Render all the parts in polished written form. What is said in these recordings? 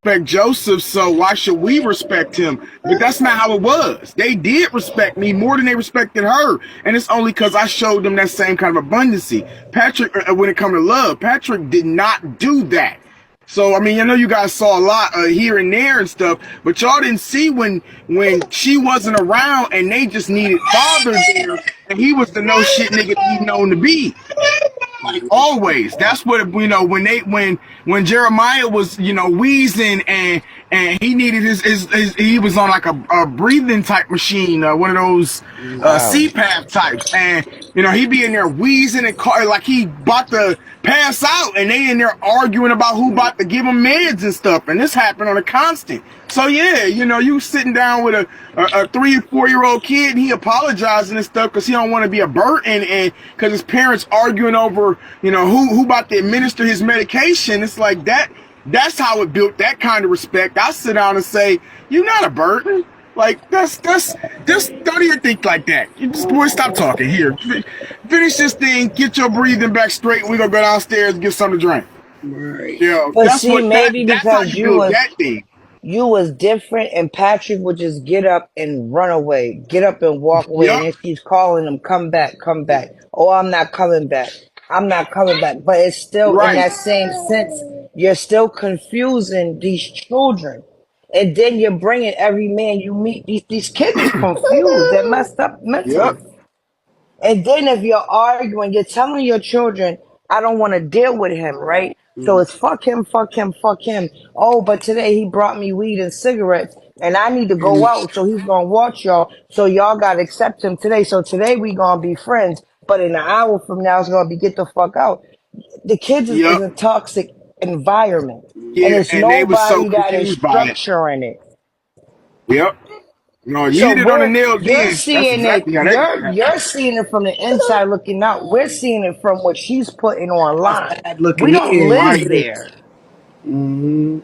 respect Joseph, so why should we respect him? But that's not how it was. They did respect me more than they respected her. And it's only because I showed them that same kind of abundancy. Patrick, when it comes to love, Patrick did not do that. So I mean, I know you guys saw a lot here and there and stuff, but y'all didn't see when she wasn't around and they just needed father there, and he was the no shit nigga he known to be. Like always, that's what when Jeremiah was wheezing and he needed his he was on like a breathing type machine, one of those Wow. CPAP types, and he be in there wheezing and like he about to pass out, and they in there arguing about who about to give him meds and stuff, and this happened on a constant. So yeah, you sitting down with a 3 or 4 year old kid, and he apologizing and stuff because he don't want to be a burden, and because his parents arguing over who about to administer his medication. It's like that. That's how it built that kind of respect. I sit down and say, "You're not a burden." Like that's just don't even think like that. You just boy, stop talking. Here, finish this thing. Get your breathing back straight. We gonna go downstairs and get something to drink. Right. But That's see, what maybe that's how because you build that thing. you was different, and Patrick would just get up and run away, get up and walk away, and Yep. then she's calling him, come back, come back. Oh, I'm not coming back. I'm not coming back. But it's still in Right. that same sense, you're still confusing these children. And then you're bringing every man you meet. These kids is confused. They're messed up mentally. Yep. And then if you're arguing, you're telling your children, I don't want to deal with him, right? So Mm. it's fuck him, fuck him, fuck him. Oh, but today he brought me weed and cigarettes and I need to go out. So he's going to watch y'all. So y'all got to accept him today. So today we going to be friends. But in an hour from now, it's going to be get the fuck out. The kids is Yep. a toxic environment. And Yeah. it's And they was so nobody that is confused by it. structuring it. Yep. No, you So hit it on the nail you're then. That's seeing it, exactly how that happened. you're seeing it from the inside looking out. We're seeing it from what she's putting online. Outside We looking don't in. live Right. there. Mm-hmm.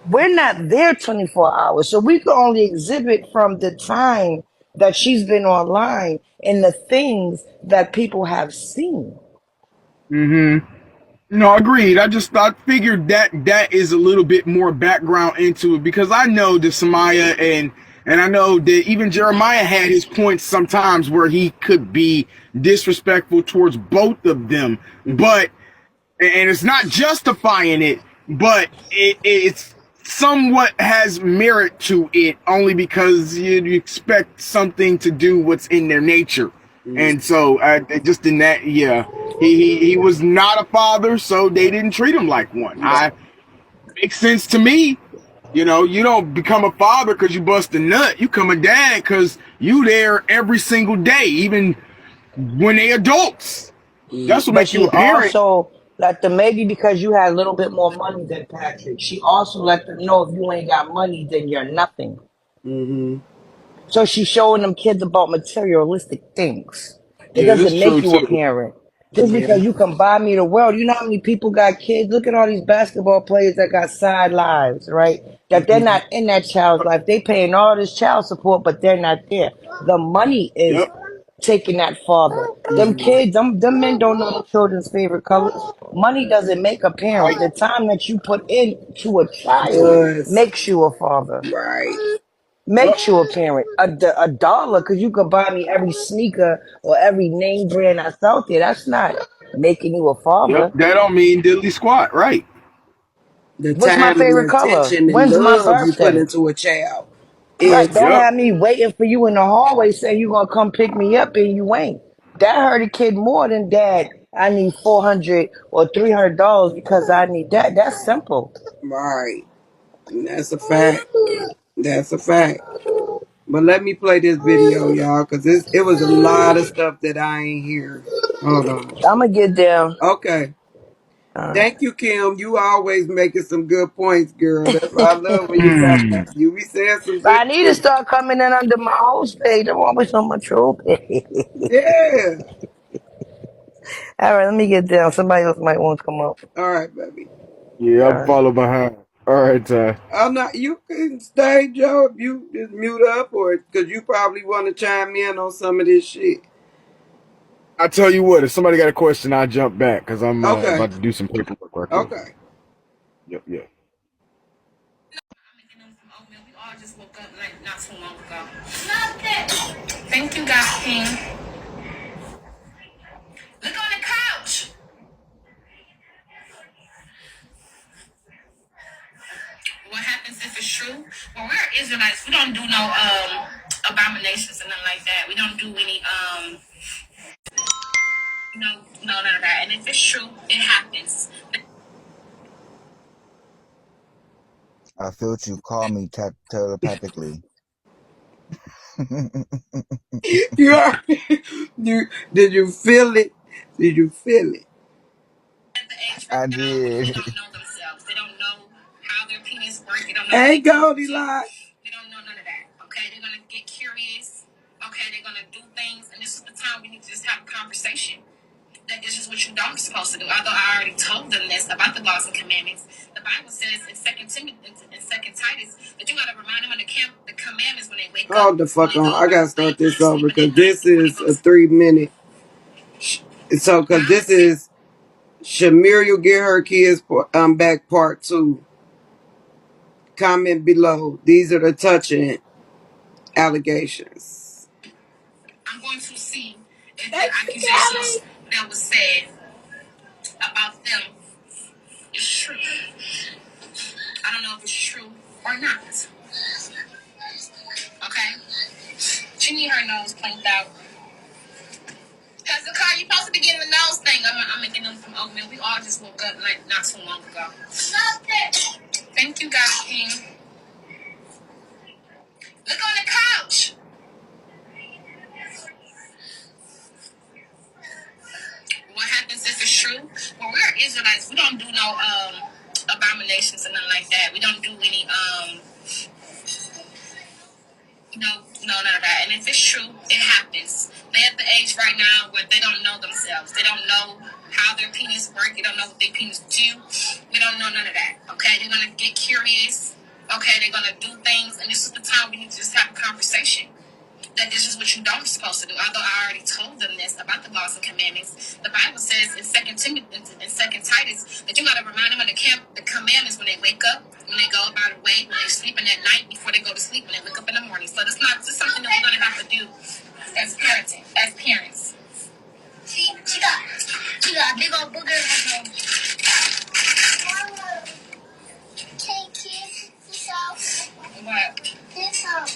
We're not there 24 hours. So we can only exhibit from the time that she's been online and the things that people have seen. No, agreed. I figured that is a little bit more background into it because I know that Samaya and I know that even Jeremiah had his points sometimes where he could be disrespectful towards both of them, but and it's not justifying it, but it's somewhat has merit to it only because you expect something to do what's in their nature. And so just in that, yeah, he was not a father, so they didn't treat him like one. I Makes sense to me. You don't become a father because you bust a nut. You become a dad because you there every single day, even when they adults. That's what But make you she a parent. also let them, maybe because you had a little bit more money than Patrick, she also let them know if you ain't got money, then you're nothing. Mm-hmm. So she's showing them kids about materialistic things. It Yeah, this doesn't is make true you a too. parent. Just Yeah. because you can buy me the world, you know how many people got kids? Look at all these basketball players that got side lives, right? That they're Mm-hmm. not in that child's life. They paying all this child support, but they're not there. The money is Yep. taking that father. Them kids, them men don't know the children's favorite colors. Money doesn't make a parent. Right. The time that you put into a It child does. makes you a father, Right. Yep. makes you a parent. A dollar, because you could buy me every sneaker or every name brand that's out there. That's not making you a Yep. father. That don't mean diddly squat. Right. The What's my time and the favorite color? attention and When's my love you put birthday? into a child Right. is Don't Yep. have me waiting for you in the hallway saying you gonna come pick me up and you ain't. That hurt a kid more than dad. I need 400 or $300 because I need that. That's simple. right. And that's a fact. That's a fact. But let me play this video, y'all, because it was a lot of stuff that I ain't hear. Hold on. I'm gonna get down. Okay. Uh, Thank you, Kim. You always making some good points, girl. That's why I love when you come Hmm. back. You be saying some but good I need to shit. start coming in under my host page. I'm always on my troll page. Yeah. All right, let me get down. Somebody else might want to come up. All right, baby. Yeah, All I'm right. following behind. All right. I'm not. You can stay, Joe. If you just mute up, or because you probably want to chime in on some of this shit. I tell you what, if somebody got a question, I'll jump back because I'm Okay. about to do some paperwork right quick. Okay. Yep. Yep. abominations and nothing like that. We don't do any none of that. And if it's true, it happens. I felt you call me telepathically. You heard me? Did you feel it? Did you feel it? At the age right I now where they did. don't know themselves. They don't know how their penis works. They don't know. Hey, Goldilocks. They don't know none of that. Okay, they're gonna get curious. Okay, they're gonna do things, and this is the time we need to just have a conversation. That this is what you don't supposed to do. Although I already told them this about the laws and commandments, the Bible says in Second Timothy and Second Titus that you gotta remind them of the commandments when they wake up. Hold the fuck on. I gotta start this over because this is a 3 minute. So, because this is Shamir, you get her kids back part 2. Comment below. These are the touching allegations. I'm going to see if the accusations that was said about them is true. I don't know if it's true or not. Okay? She need her nose planked out. Cause the car, you supposed to be getting the nose thing. I'm making them from oatmeal. We all just woke up like not too long ago. Thank you, God King. Look on the couch. What happens if it's true? Well, we're Israelites. We don't do no abominations and nothing like that. We don't do any none of that. And if it's true, it happens. They're at the age right now where they don't know themselves. They don't know how their penis work. They don't know what their penis do. We don't know none of that. Okay, they're gonna get curious. Okay, they're gonna do things, and this is the time we need to just have a conversation. That this is what you don't supposed to do. Although I already told them this about the laws and commandments, the Bible says in Second Timothy and Second Titus that you gotta remind them of the commandments when they wake up, when they go about the way, when they're sleeping at night, before they go to sleep, when they wake up in the morning. So it's not just something that we're gonna have to do as parenting, as parents. She got a big old booger in her nose. What? This out.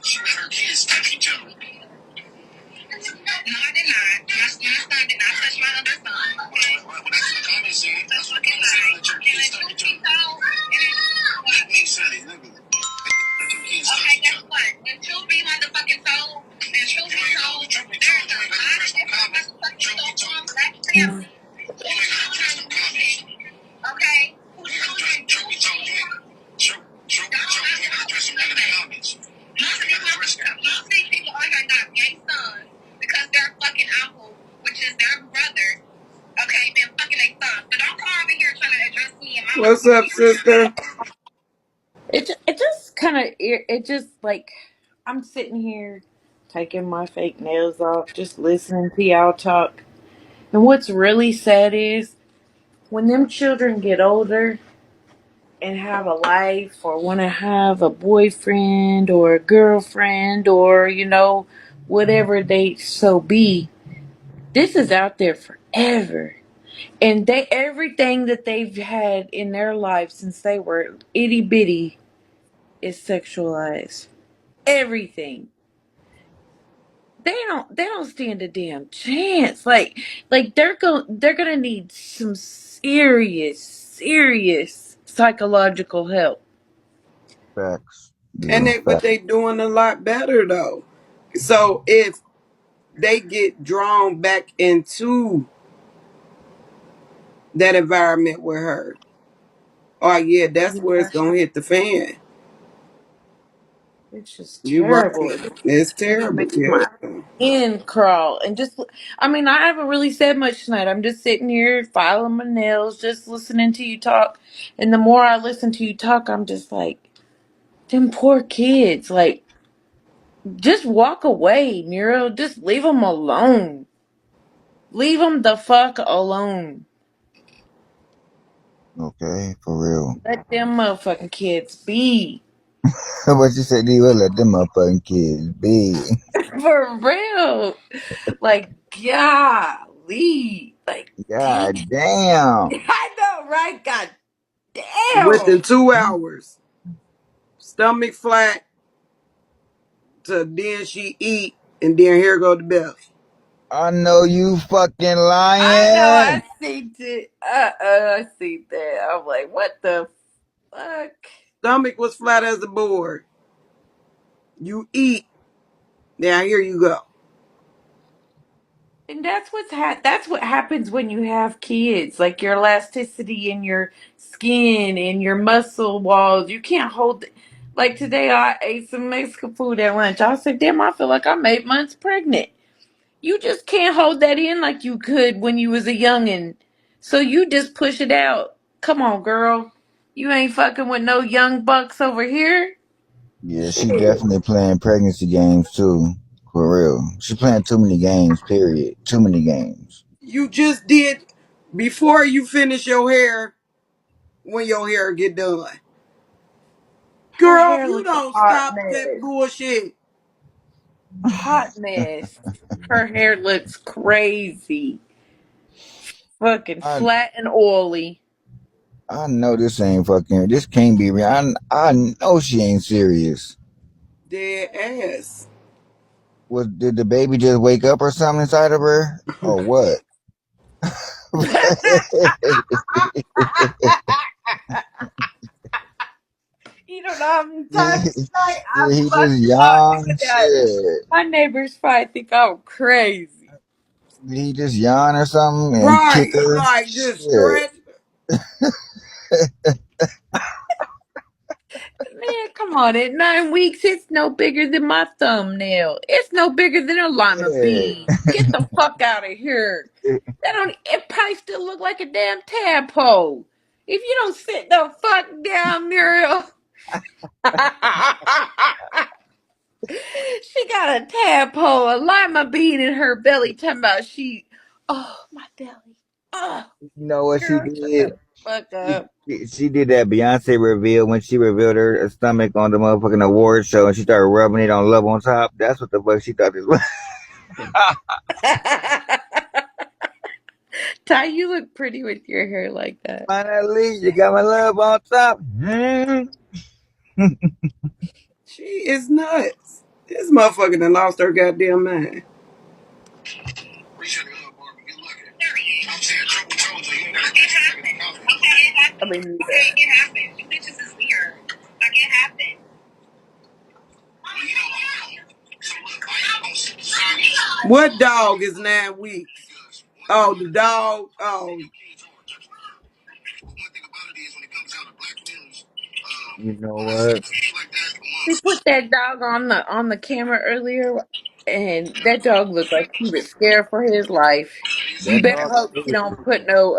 She let her kids touch each other. No, I did not. My son did not touch my other son. Okay. Well, that's what the comments said. That's what the comments said. Let your kids touch each other. Let me say, let your kids touch each other. Okay, guess what? When truth be motherfucking told, and truth be told, there's a lot of different motherfucking so-called black families. You ain't gotta address them comments. Okay? Who children do shit. Truth be told, you ain't gotta address them in the comments. Most of these people only got gay sons because their fucking uncle, which is their brother, okay, been fucking their son. So don't come over here trying to address me and my. What's up, sister? It just kind of it just like I'm sitting here taking my fake nails off, just listening to y'all talk. And what's really sad is when them children get older and have a life or want to have a boyfriend or a girlfriend or whatever they so be. This is out there forever. And they everything that they've had in their life since they were itty bitty is sexualized. Everything. They don't stand a damn chance. Like they're gonna need some serious psychological help. Facts. Yeah, But facts. they doing a lot better though. So if they get drawn back into that environment with her, oh yeah, that's where it's Yeah, gonna hit the fan. it's just You right. terrible. It's It terrible. makes Yeah. my skin crawl. And just, I mean, I haven't really said much tonight. I'm just sitting here filing my nails, just listening to you talk. And the more I listen to you talk, I'm just like, them poor kids. Like, just walk away, Muriel. Just leave them alone. Leave them the fuck alone. Okay, for real. Let them motherfucking kids be. What you said, you will let them motherfucking kids be. For real. Like, golly. Like, damn. God damn. I know, right? God damn. Within 2 hours, stomach flat, to then she eat, and then here go the Beth. I know you fucking I know I lying. seen it. I seen that. I'm like, what the fuck? Stomach was flat as a board. You eat. Now here you go. And that's what happens when you have kids. Like your elasticity in your skin and your muscle walls. You can't hold it. Like today I ate some Mexican food at lunch. I was like, damn, I feel like I'm 8 months pregnant. You just can't hold that in like you could when you was a youngin'. So you just push it out. Come on, girl. You ain't fucking with no young bucks over here. Yeah, she Shit. definitely playing pregnancy games too. For real. She playing too many games, period. Too many games. You just did before you finish your hair when your hair get done. Her Girl, hair you looks a don't hot stop that mess. bullshit. Hot mess. Her hair looks crazy. Fucking I flat and oily. I know this ain't fucking. This can't be real. I know she ain't serious. Dead ass. Did the baby just wake up or something inside of her, or what? You don't know how many did, times tonight I did he just fucking thought, look yawn? at that. Shit. My neighbors probably think I'm crazy. Did he just yawn or something and kick Right. her? Like just Shit. stretch. Man, come on. At 9 weeks, it's no bigger than my thumbnail. It's no bigger than a lima bean. Get the fuck out of here. Yeah. That don't. It probably still look like a damn tadpole. If you don't sit the fuck down, Muriel. She got a tadpole, a lima bean in her belly. Talking about she. Oh my belly. Oh, You know what she girl, shut the did? fuck She, up. she did that Beyonce reveal when she revealed her stomach on the motherfucking award show and she started rubbing it on Love on Top. That's what the fuck she thought this was. Ty, you look pretty with your hair like that. Finally, you got my love on top. Hmm. She is nuts. This motherfucker done lost her goddamn mind. I'm saying triple toes, so you ain't got to take it off. Okay, it I happened. mean, Okay, it happened. You bitches is weird. Like, it happened. What dog is 9 weeks? Oh, the dog. Oh, You know what? we put that dog on the camera earlier, and that dog looked like he was scared for his life. You That better dog hope you crazy. don't put no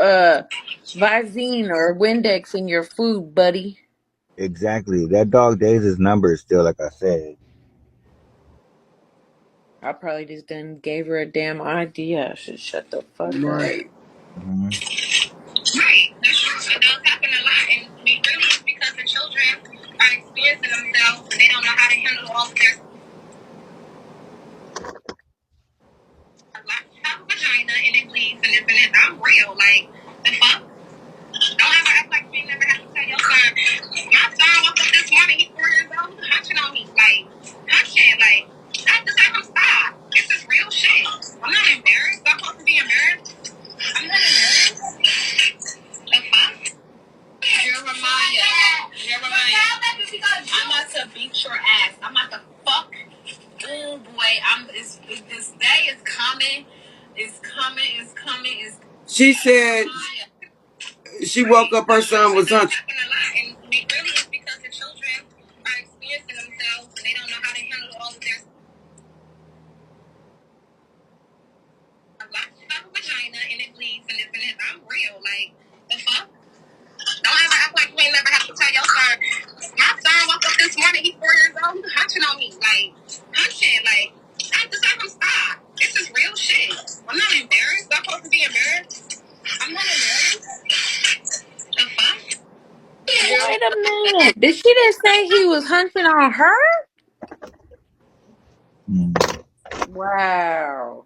Visine or Windex in your food, buddy. Exactly. That dog days his numbers still, like I said. I probably just done gave her a damn idea. I should shut the fuck up. right. Hmm. Right. That's true. It does happen a lot. And it really is because the children are experiencing themselves and they don't know how to handle all of their have a vagina and it bleeds and this and this. I'm real. Like, the fuck? Don't ever act like you ain't never had to tell your son. My son woke up this morning, he's 4 years old, he's hunching on me. Like, hunching. Like, I have to tell him stop. This is real shit. I'm not embarrassed. I'm supposed to be embarrassed. I'm not embarrassed. The fuck? Jeremiah. I'm about to beat your ass. I'm about to fuck. Oh boy, this day is coming. It's coming. It's coming. She said she woke up. Her son was hunching. And it really is because the children are experiencing themselves and they don't know how to handle all of their vagina and it bleeds and this and this. I'm real. Like, the fuck? Don't ever act like you ain't never have to tell your son. My son woke up this morning, he's 4 years old, he's hunching on me. Like, hunching. Like, I have to tell him stop. This is real shit. I'm not embarrassed. I'm supposed to be embarrassed. I'm not embarrassed. The fuck? Wait a minute. Did she just say he was hunching on her? Mm. Wow.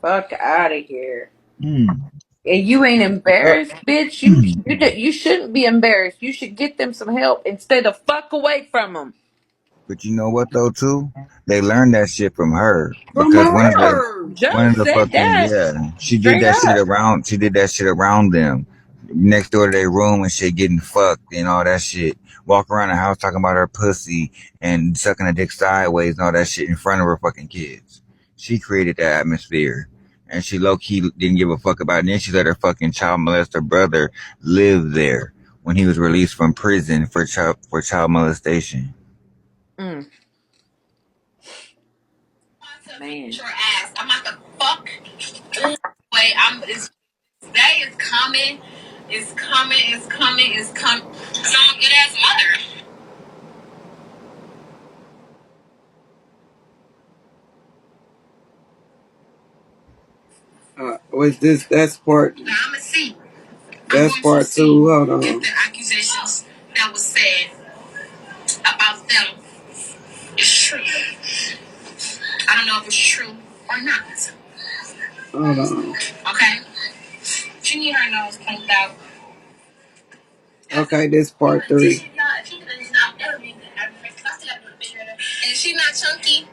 Fuck out of here. Mm. And you ain't Uh, embarrassed, bitch. You shouldn't be embarrassed. You should get them some help and stay the fuck away from them. but you know what though too? They learned that shit from her From because her. one Joe of the said fucking that yeah, she did straight that shit up. around. She did that shit around them, next door to their room and shit, getting fucked and all that shit. Walk around the house talking about her pussy and sucking a dick sideways and all that shit in front of her fucking kids. She created that atmosphere, and she low key didn't give a fuck about it. And then she let her fucking child molester brother live there when he was released from prison for child molestation. Mm, man. Your ass. I'm not the fuck. Wait, it's day is coming. It's coming. It's coming. It's coming. Cause I'm a good ass mother. Was this? That's part. Now I'ma see. That's part two. Hold on. If the accusations that was said about them is true. I don't know if it's true or not. Hold on. Okay. She need her nose punked out. Okay, this part three. And she not chunky.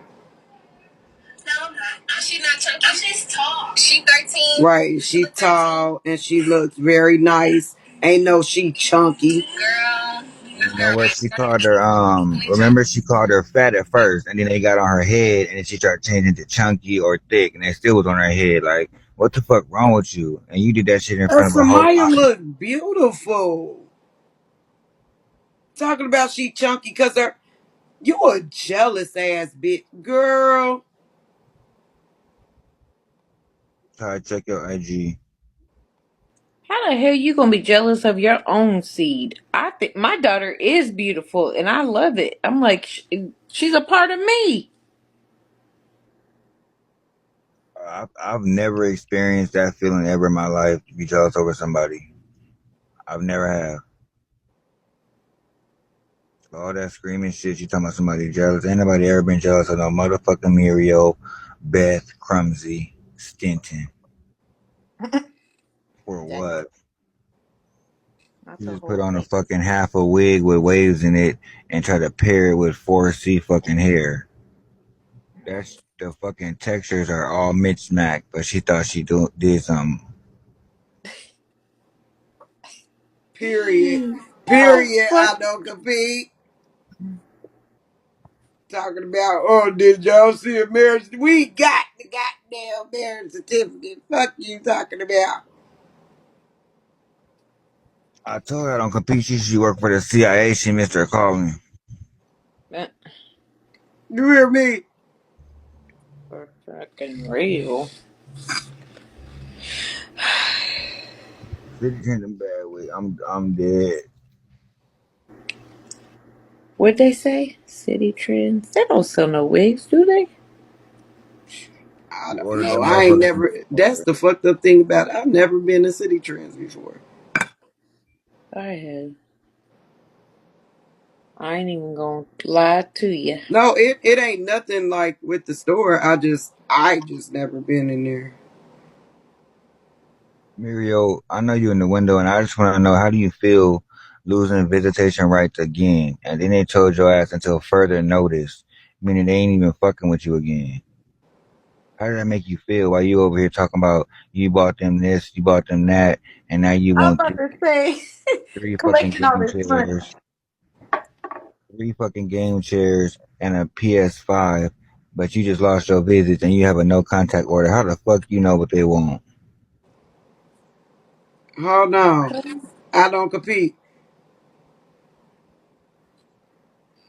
No, I'm not. She not chunky. She's tall. She 13. Right, she tall and she looks very nice. Ain't no she chunky. Girl, this You know girl what? ain't She called her really chunky. remember she called her fat at first and then they got on her head and then she started changing to chunky or thick and they still was on her head. Like, what the fuck wrong with you? And you did that shit in front of a whole Samaya audience. look beautiful. Talking about she chunky cause her you a jealous ass bitch. Girl. Try to check your IG. How the hell you gonna be jealous of your own seed? I think my daughter is beautiful and I love it. I'm like, she's a part of me. I've never experienced that feeling ever in my life to be jealous over somebody. I've never have. All that screaming shit, you talking about somebody jealous. Ain't nobody ever been jealous of no motherfucking Muriel, Beth, Crumsy, Stinton. For That, what? that's You a just put whole on a thing. fucking half a wig with waves in it and try to pair it with 4C fucking hair. That's the fucking textures are all mismatched, but she thought did something. Period. Oh Period. fuck. I don't compete. Talking about, oh, did y'all see a marriage? We got the goddamn marriage certificate. Fuck you talking about. I told her I don't compete. She work for the CIA. She missed her calling. Uh, You hear me? For fucking real. City in bad way. I'm dead. What'd they say? City Trends? They don't sell no wigs, do they? I She don't ordered that know. I ain't motherfucker from never. That's the fucked up thing about it. I've never been to City Trends before. I have. I ain't even gonna lie to you. No, it ain't nothing like with the store. I just never been in there. Muriel, I know you in the window, and I just want to know how do you feel losing visitation rights again? And then they told your ass until further notice, meaning they ain't even fucking with you again. How did that make you feel? While you over here talking about you bought them this, you bought them that, and now you I'm want about to say, three fucking collecting all game this money. chairs, three fucking game chairs, and a PS5, but you just lost your visits and you have a no contact order. How the fuck you know what they want? Hold on. I don't compete.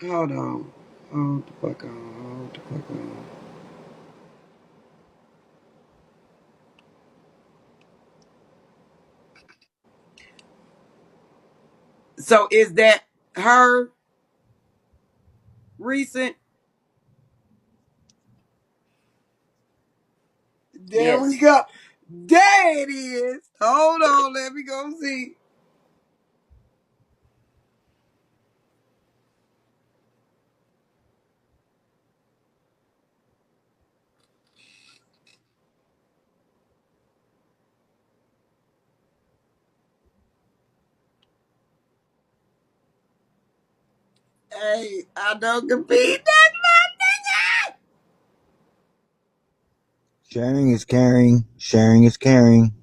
Hold on. Hold the fuck on. Hold the fuck on. So is that her recent? There we Yes. go. There it is. Hold on. Let me go see. Hey, I don't compete. That's my nigga. Sharing is caring. Sharing is caring.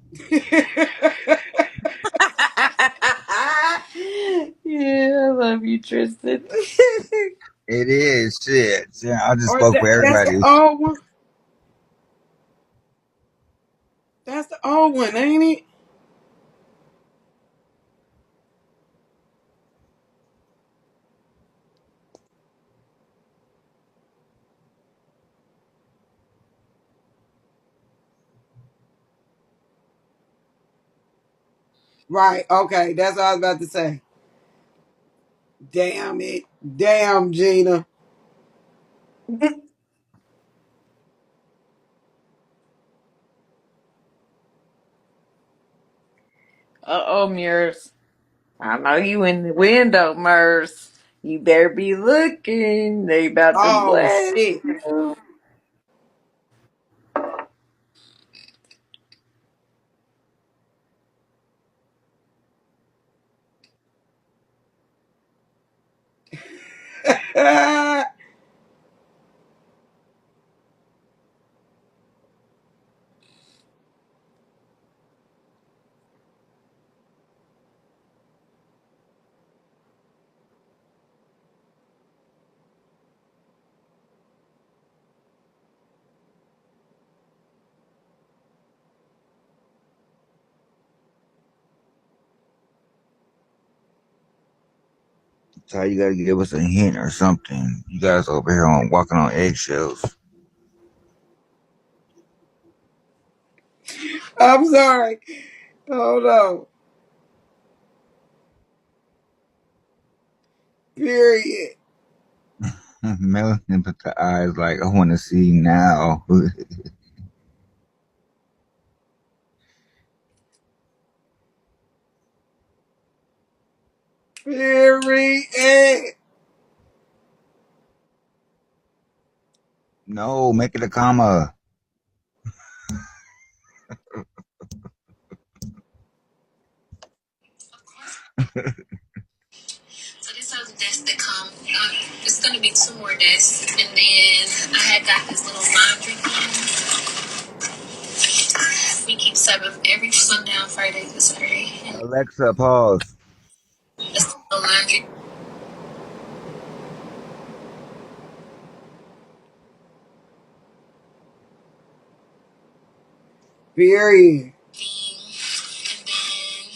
Yeah, I love you, Tristan. It is shit. Yeah, I just Or spoke for that's the everybody. old one. That's the old one, ain't it? Right. Okay. That's what I was about to say. Damn it. Damn, Gina. Uh-oh, Murs. I know you in the window, Murs. You better be looking. They about to Oh blast shit. you. So you gotta give us a hint or something. You guys over here on walking on eggshells. I'm sorry. Hold on. Period. Melanie put the eyes like I want to see now. Period. No, make it a comma. So this was a desk that come. It's gonna be two more desks, and then I had got this little laundry thing. We keep seven every Sunday on Friday to Saturday, and Alexa, pause. that's the laundry Period. thing, and then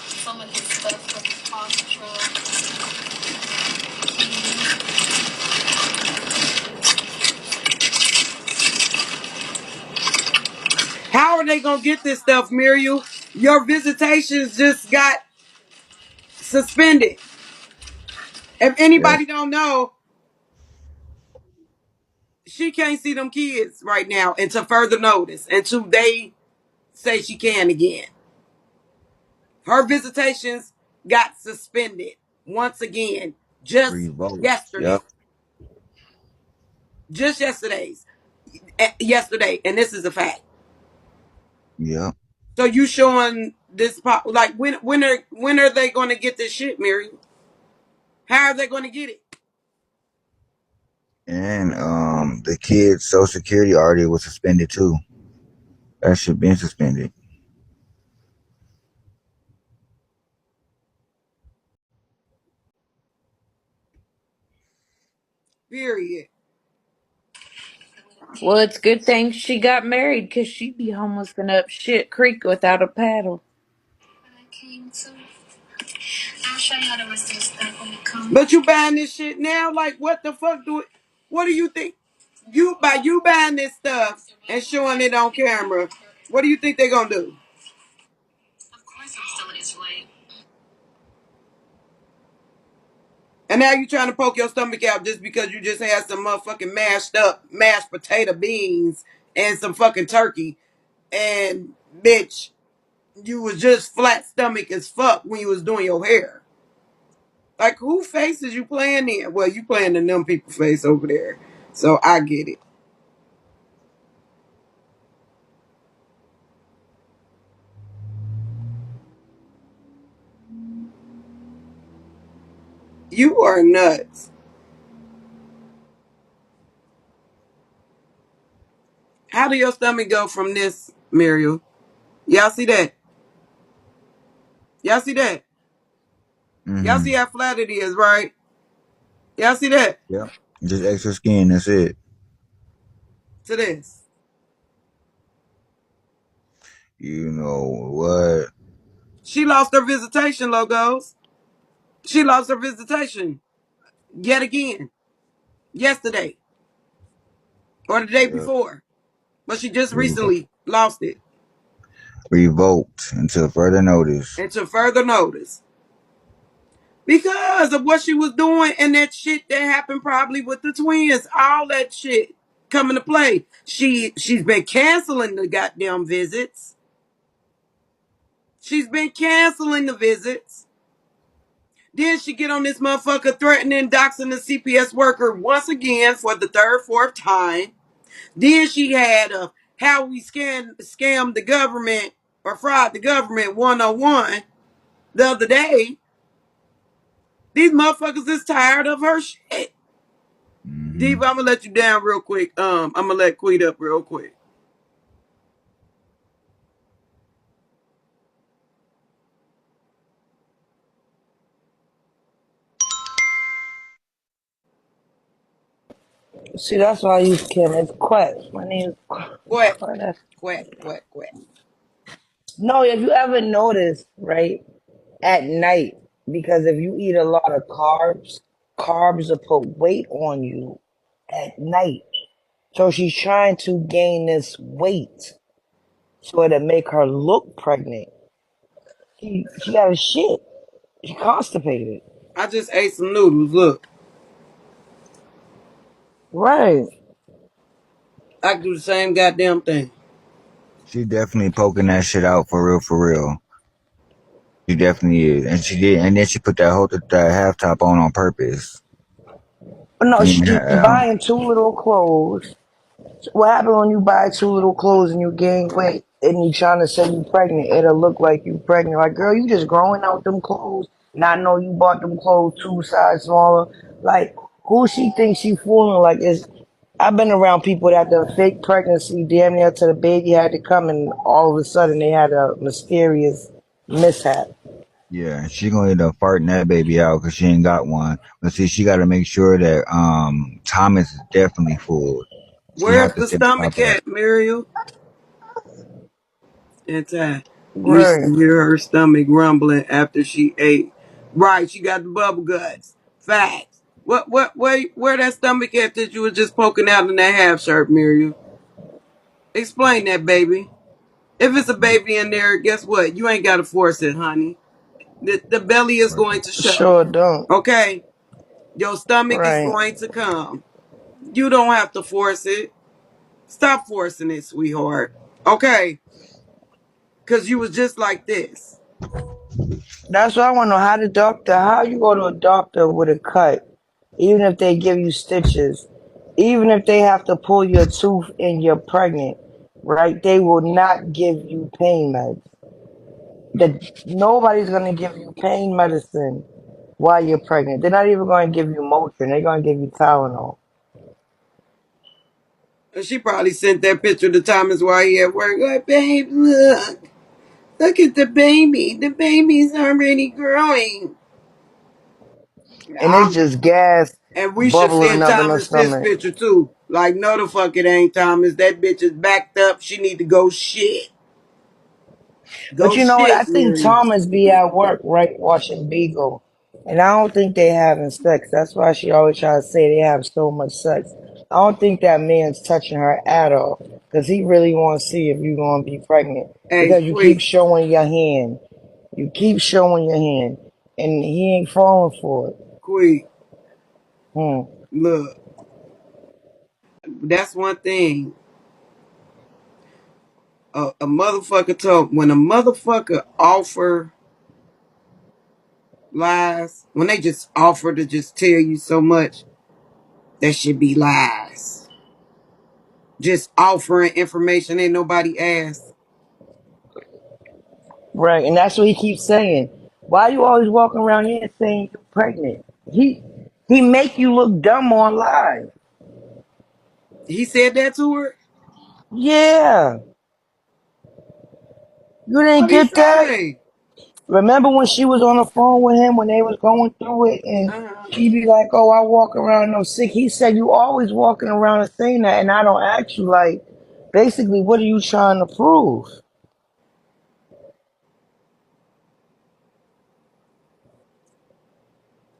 some of his stuff from the cost truck. How are they gonna get this stuff, Muriel? Your visitations just got suspended. If Yep. anybody don't know, she can't see them kids right now until further notice, until they say she can again. Her visitations got suspended once again just Revoked. yesterday. Yep. Just yesterday's. Yesterday, and this is a fact. Yep. So you showing this pop like when are they going to get this shit, Miriam? How are they going to get it? And the kid's social security already was suspended too. That should been suspended. Period. Well, it's a good thing she got married because she'd be homeless and up shit creek without a paddle. I'll show y'all the rest of the stuff when it comes. But you buying this shit now? Like what the fuck do it? What do you think? You buying this stuff and showing it on camera. What do you think they're gonna do? Of course, I'm still an Israelite. And now you trying to poke your stomach out just because you just had some motherfucking mashed potato beans and some fucking turkey. And bitch, you was just flat stomach as fuck when you was doing your hair. Like who face is you playing in? Well, you playing the numb people face over there. So I get it. You are nuts. How do your stomach go from this, Muriel? Y'all see that? Y'all see that? Y'all Mm-hmm. see how flat it is, right? Y'all see that? Yep. Just extra skin. That's it. To this. You know what? She lost her visitation, logos. She lost her visitation yet again yesterday or the day Yep. before. But she just Revo- recently lost it. Revoked until further notice. And to further notice, because of what she was doing and that shit that happened probably with the twins, all that shit coming to play. She's been canceling the goddamn visits. She's been canceling the visits. Then she get on this motherfucker threatening, doxing the CPS worker once again for the third, fourth time. Then she had a how we scammed the government or fraud the government 101 the other day. These motherfuckers is tired of her shit. Mm-hmm. Diva, I'm gonna let you down real quick. I'm gonna let Queen up real quick. See, that's why I use Kim. It's Quest. My name is Quack, Quest. quack, quack, quack. No, if you ever notice, right, at night, because if you eat a lot of carbs, carbs will put weight on you at night. So she's trying to gain this weight so it'll make her look pregnant. She got a shit. She constipated. I just ate some noodles. Look, Right. I can do the same goddamn thing. She definitely poking that shit out for real, for real. She definitely is, and she did, and then she put that whole that half top on purpose. But no, And, she buying too little clothes. What happens when you buy too little clothes and you gain weight and you trying to say you pregnant? It'll look like you pregnant. Like, girl, you just growing out them clothes. Not know you bought them clothes 2 size smaller. Like, who she thinks she fooling? Like, is I've been around people that done fake pregnancy damn near to the baby had to come and all of a sudden they had a mysterious mishap. yeah, she gonna end up farting that baby out because she ain't got one. But see, she got to make sure that Thomas is definitely full. She have Where's to the stay on top stomach of that. at, Muriel? And you Right. should hear her stomach rumbling after she ate. Right, she got the bubble guts. Facts. Where that stomach at that you was just poking out in that half shirt, Muriel? Explain that, baby. If it's a baby in there, guess what? You ain't got to force it, honey. The belly is Right. going to show. Sure don't. Okay? Your stomach is Right. going to come. You don't have to force it. Stop forcing it, sweetheart. Okay? Because you was just like this. That's why I want to know how you go to a doctor with a cut, even if they give you stitches, even if they have to pull your tooth and you're pregnant, right? They will not give you pain meds. Nobody's gonna give you pain medicine while you're pregnant. They're not even going to give you Motrin. They're going to give you Tylenol. And she probably sent that picture to Thomas while he at work. Like, babe, look. Look at the baby. The baby's already growing. And it's just gas And we should bubbling send up in her Thomas this stomach. picture too. Like, no, the fuck it ain't Thomas. That bitch is backed up. She need to go shit. But Go you know what? I shit, think Miriam. Thomas be at work, right, watching Beagle. And I don't think they having sex. That's why she always try to say they have so much sex. I don't think that man's touching her at all. Because he really want to see if you going to be pregnant. Hey, Because you keep quick, showing your hand. You keep showing your hand. And he ain't falling for it. quick. Hmm. Look, that's one thing. A motherfucker told when a motherfucker offer lies, when they just offer to just tell you so much, that should be lies. Just offering information ain't nobody asked. Right. And that's what he keeps saying. Why you always walking around here saying you're pregnant? He make you look dumb on live. He said that to her. Yeah, you didn't What he get that? say? Remember when she was on the phone with him when they was going through it, and Uh-huh. she be like, "Oh, I walk around no sick." He said, "You always walking around and saying that, and I don't ask you like, basically, what are you trying to prove?"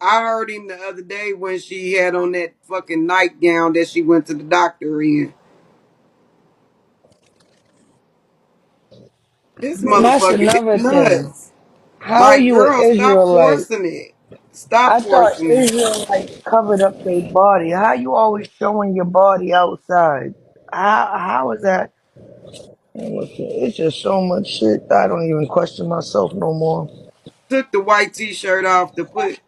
I heard him the other day when she had on that fucking nightgown that she went to the doctor in. This And that's motherfucker is another thing. nuts. How are Like, you an girl, stop Israelite? forcing it. Stop I thought forcing it. Israelites covered up their body. How you always showing your body outside? How is that? It's just so much shit. I don't even question myself no more. Took the white t-shirt off to put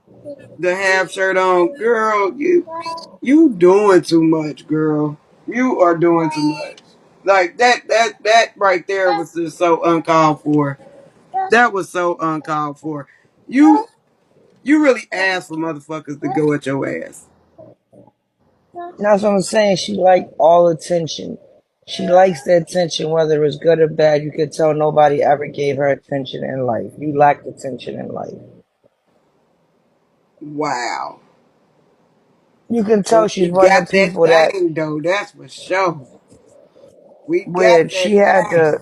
the half shirt on. Girl, you doing too much, girl. You are doing too much. Like that right there was just so uncalled for. That was so uncalled for. You you really asked for motherfuckers to go at your ass. That's what I'm saying. She like all attention. She likes the attention, whether it's good or bad. You can tell nobody ever gave her attention in life. You lacked attention in life. Wow. You can But tell we she's one of got the that people that thing though, that's for sure. We where got that she had thing. to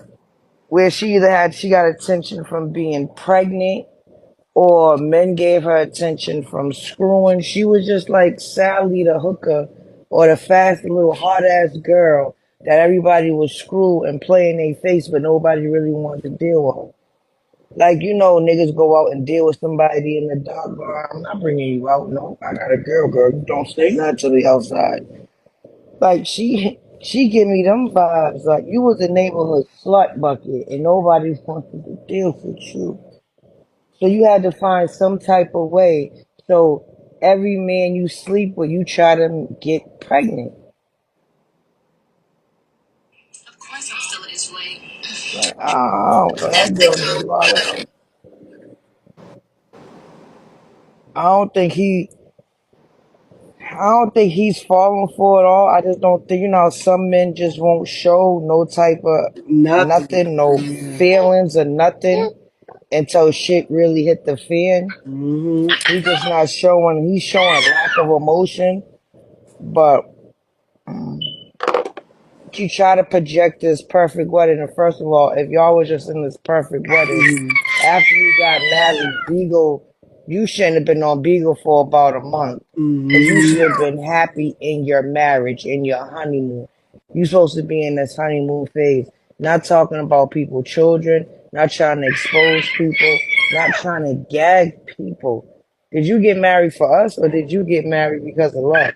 where she got attention from being pregnant or men gave her attention from screwing. She was just like Sally the hooker or the fast little hot ass girl that everybody would screw and play in their face, but nobody really wanted to deal with her. Like, niggas go out and deal with somebody in the dark bar. I'm not bringing you out. No, I got a girl. You don't say nothing to the outside. Like, she give me them vibes. Like, you was a neighborhood slut bucket and nobody wanted to deal with you. So you had to find some type of way. So every man you sleep with, you try to get pregnant. Of course, I'm still an Israelite. Like, I don't know. That's That girl did a TikTok. lot of. I don't think he. I don't think he's falling for it all. I just don't think, some men just won't show no type of Nothing. nothing, no Yeah. feelings or nothing until shit really hit the fan. Mm-hmm. He just not showing. He's showing lack of emotion, but you try to project this perfect wedding. And first of all, if y'all was just in this perfect wedding, Mm-hmm. after you got married, Beagle, you shouldn't have been on Beagle for about a month. Because you Mm-hmm. should have been happy in your marriage, in your honeymoon. You supposed to be in this honeymoon phase. Not talking about people, children, not trying to expose people, not trying to gag people. Did you get married for us or did you get married because of love?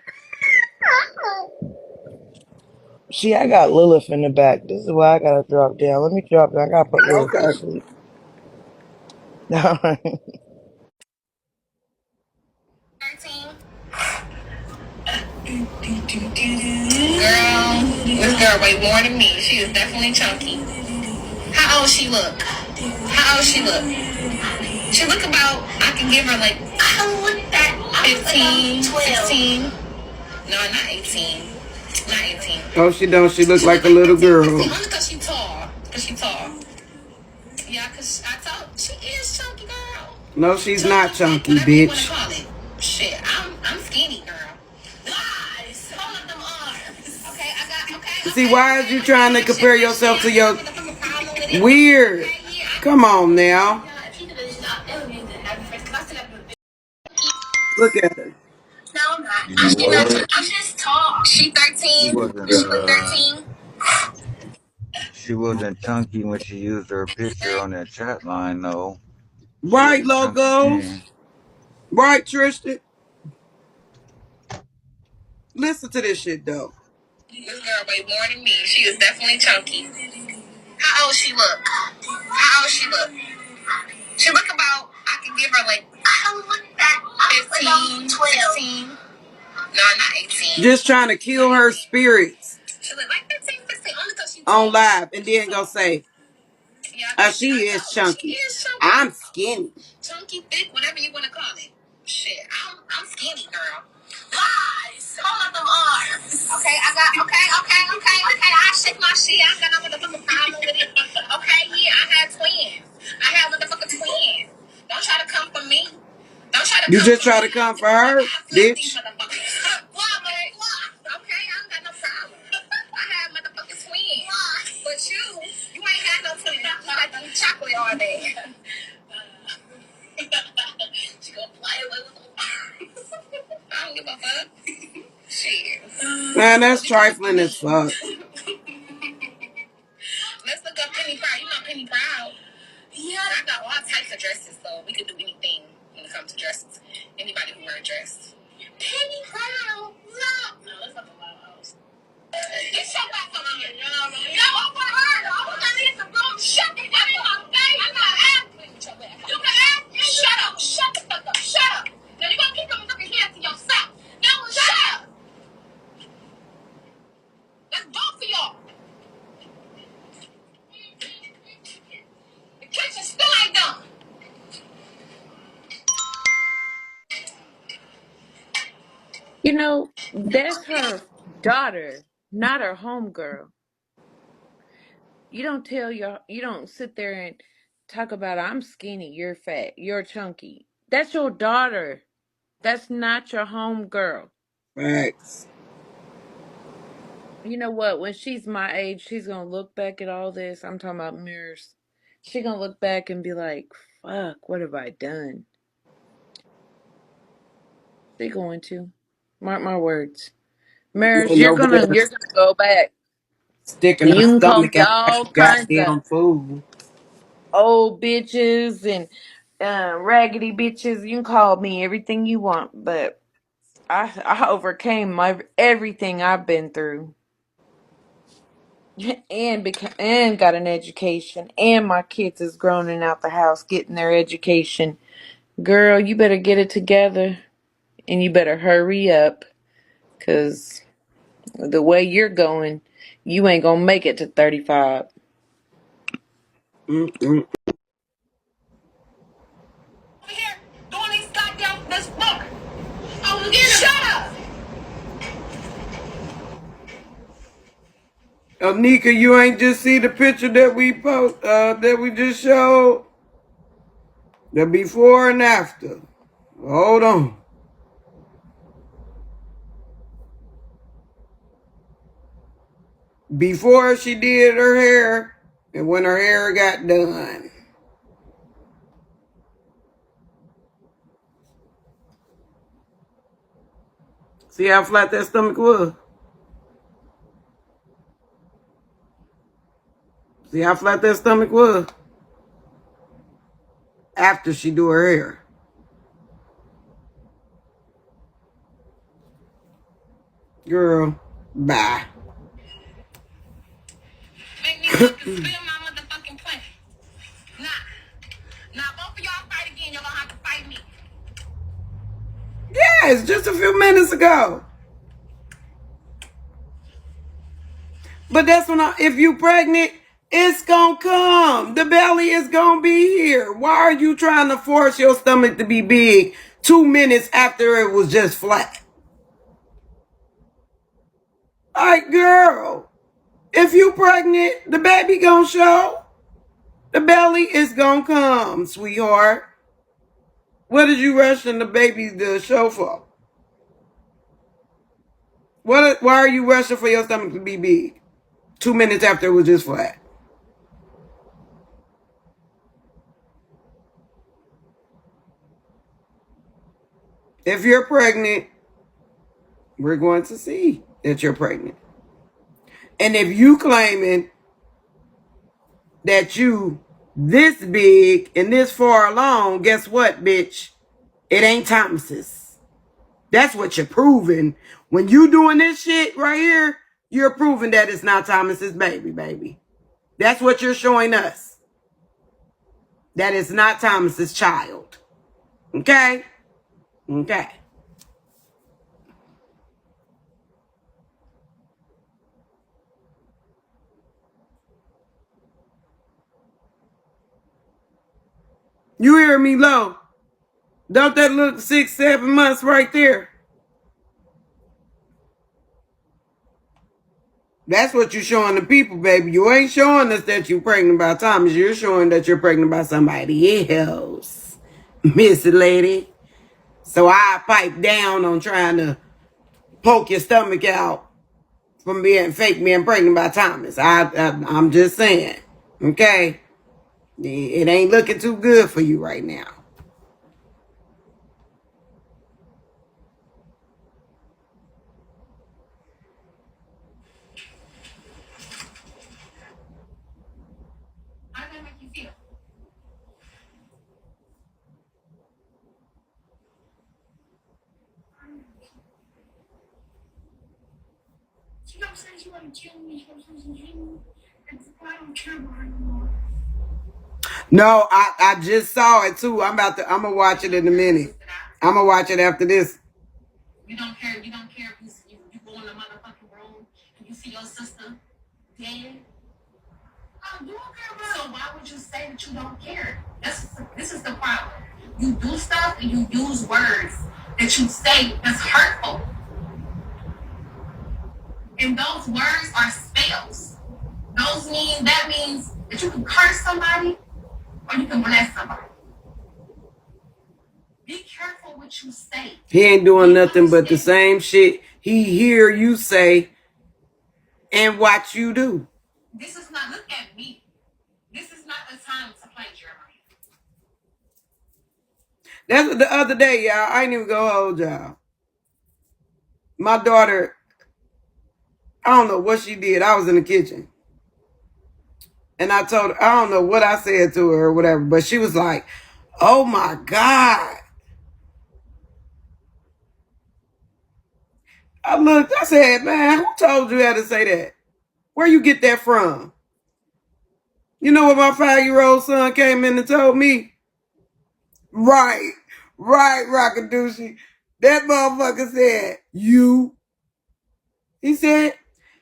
See, I got Lilith in the back. This is why I gotta drop down. Let me drop down. I gotta put Lilith to Okay. sleep. Girl, this girl weigh more than me. She is definitely chunky. How old she look? How old she look? She look about, I can give her like 15, 16. No, not 18. Not 18. Oh, she don't. She look She look like a like little 15, 16. girl. Only because she tall. Because she tall. Yeah, because I told, she is chunky, girl. No, she's not chunky, Whatever you want to bitch. call it. Shit, I'm skinny, girl. Lies. Hold up them arms. Okay, I got, okay. See, why is you trying to compare yourself to your weird? Come on now. Look at her. No, I'm not. You know what? I'm just tall. She She 13. wasn't She was 13. she wasn't chunky when she used her picture on that chat line though. She Right, wasn't chunky logos. then. Right, Tristan. Listen to this shit though. This girl weighed more than me. She is definitely chunky. How old she look? How old she look? She look about, I can give her like 15, 16. No, not 18. Just trying to kill her spirits She look like 15, 16. Only because she on tall. live and then go say, Yeah, she is she chunky. is chunky. I'm skinny. Chunky, thick, whatever you want to call it. Shit, I'm skinny, girl. Lies. Hold up them arms. Okay, I got, okay. I take my shit. I ain't got no motherfucking problem with it. Okay, yeah, I had twins. I have motherfucking twins. Don't try to come for me. Don't try to You come just for try me. to come for her, bitch. Why, babe? Why? Okay, I ain't got no problem. I have motherfucking twins. Why? But you ain't had no twins. You like to eat chocolate all day. She gonna fly away with them. I don't give a fuck. Shit. Man, that's trifling as fuck. Let's look up Penny Proud. You know Penny Proud? Yeah. I got all types of dresses, so we could do anything when it comes to dresses. Anybody who wear a dress. Penny Proud? No, that's not the Loud House. Get your back on here. No, I'm for her. I was gonna leave the room. Shut the fuck up. I'm not asking you your back. You can ask me. Shut up. Shut the fuck up. Shut up. Now you gonna keep your fucking hands to yourself. No, shut up. That's both of y'all. The kitchen still ain't done. You know, that's her daughter, not her homegirl. You don't sit there and talk about I'm skinny, you're fat, you're chunky. That's your daughter. That's not your homegirl. Facts. You know what? When she's my age, she's gonna look back at all this. I'm talking about mirrors. She's gonna look back and be like, fuck, what have I done? She going to. Mark my words. Mirrors, And over there you're gonna go back. sticking And her you can call stomach me out like all a kinds of goddamn fool. old bitches and raggedy bitches. You can call me everything you want, but I overcame everything I've been through, and got an education, and my kids is grown and out the house getting their education. Girl, you better get it together, and you better hurry up, 'cause the way you're going, you ain't gonna make it to 35. Mm-mm. Over here doing these goddamn this book. Oh, shut up. Nika, you ain't just see the picture that we that we just showed? The before and after. Hold on. Before she did her hair and when her hair got done. See how flat that stomach was? See how flat that stomach was? After she do her hair. Girl, bye. Make me fucking spill my motherfucking plate. Nah. Now, both of y'all fight again, you're gonna have to fight me. Yes, just a few minutes ago. But that's when if you pregnant, it's gonna come. The belly is gonna be here. Why are you trying to force your stomach to be big 2 minutes after it was just flat? Like, girl, if you pregnant, the baby gonna show. The belly is gonna come, sweetheart. What did you rushing the baby to show for? Why are you rushing for your stomach to be big 2 minutes after it was just flat? If you're pregnant, we're going to see that you're pregnant. And if you claiming that you this big and this far along, guess what, bitch? It ain't Thomas's. That's what you're proving. When you doing this shit right here, you're proving that it's not Thomas's baby, baby. That's what you're showing us. That it's not Thomas's child. Okay? Okay. You hear me low? Don't that look 6-7 months right there? That's what you're showing the people, baby. You ain't showing us that you're pregnant by Thomas. You're showing that you're pregnant by somebody else, Miss Lady. So I pipe down on trying to poke your stomach out from being pregnant by Thomas. I'm just saying, okay? It ain't looking too good for you right now. How does that make you feel? She kept saying she wanted to kill me. She kept saying she hate me. And I don't care about her anymore. No, I just saw it too. I'm gonna watch it in a minute. I'm gonna watch it after this. You don't care. You don't care if you go in the motherfucking room and you see your sister dead. Oh, you don't care about. So why would you say that you don't care? This is the problem. You do stuff and you use words that you say that's hurtful, and those words are spells. That means that you can curse somebody or you can bless somebody. Be careful what you say. He ain't doing nothing but the same shit he hear you say and watch you do. This is not, look at me. This is not the time to play Jeremiah. That's what the other day, y'all. I ain't even gonna hold y'all. My daughter, I don't know what she did. I was in the kitchen. And I told her, I don't know what I said to her or whatever, but she was like, oh my God. I looked, I said, man, who told you how to say that? Where you get that from? You know what my 5-year-old son came in and told me? Right, Rockadoochie. That motherfucker said, you. He said,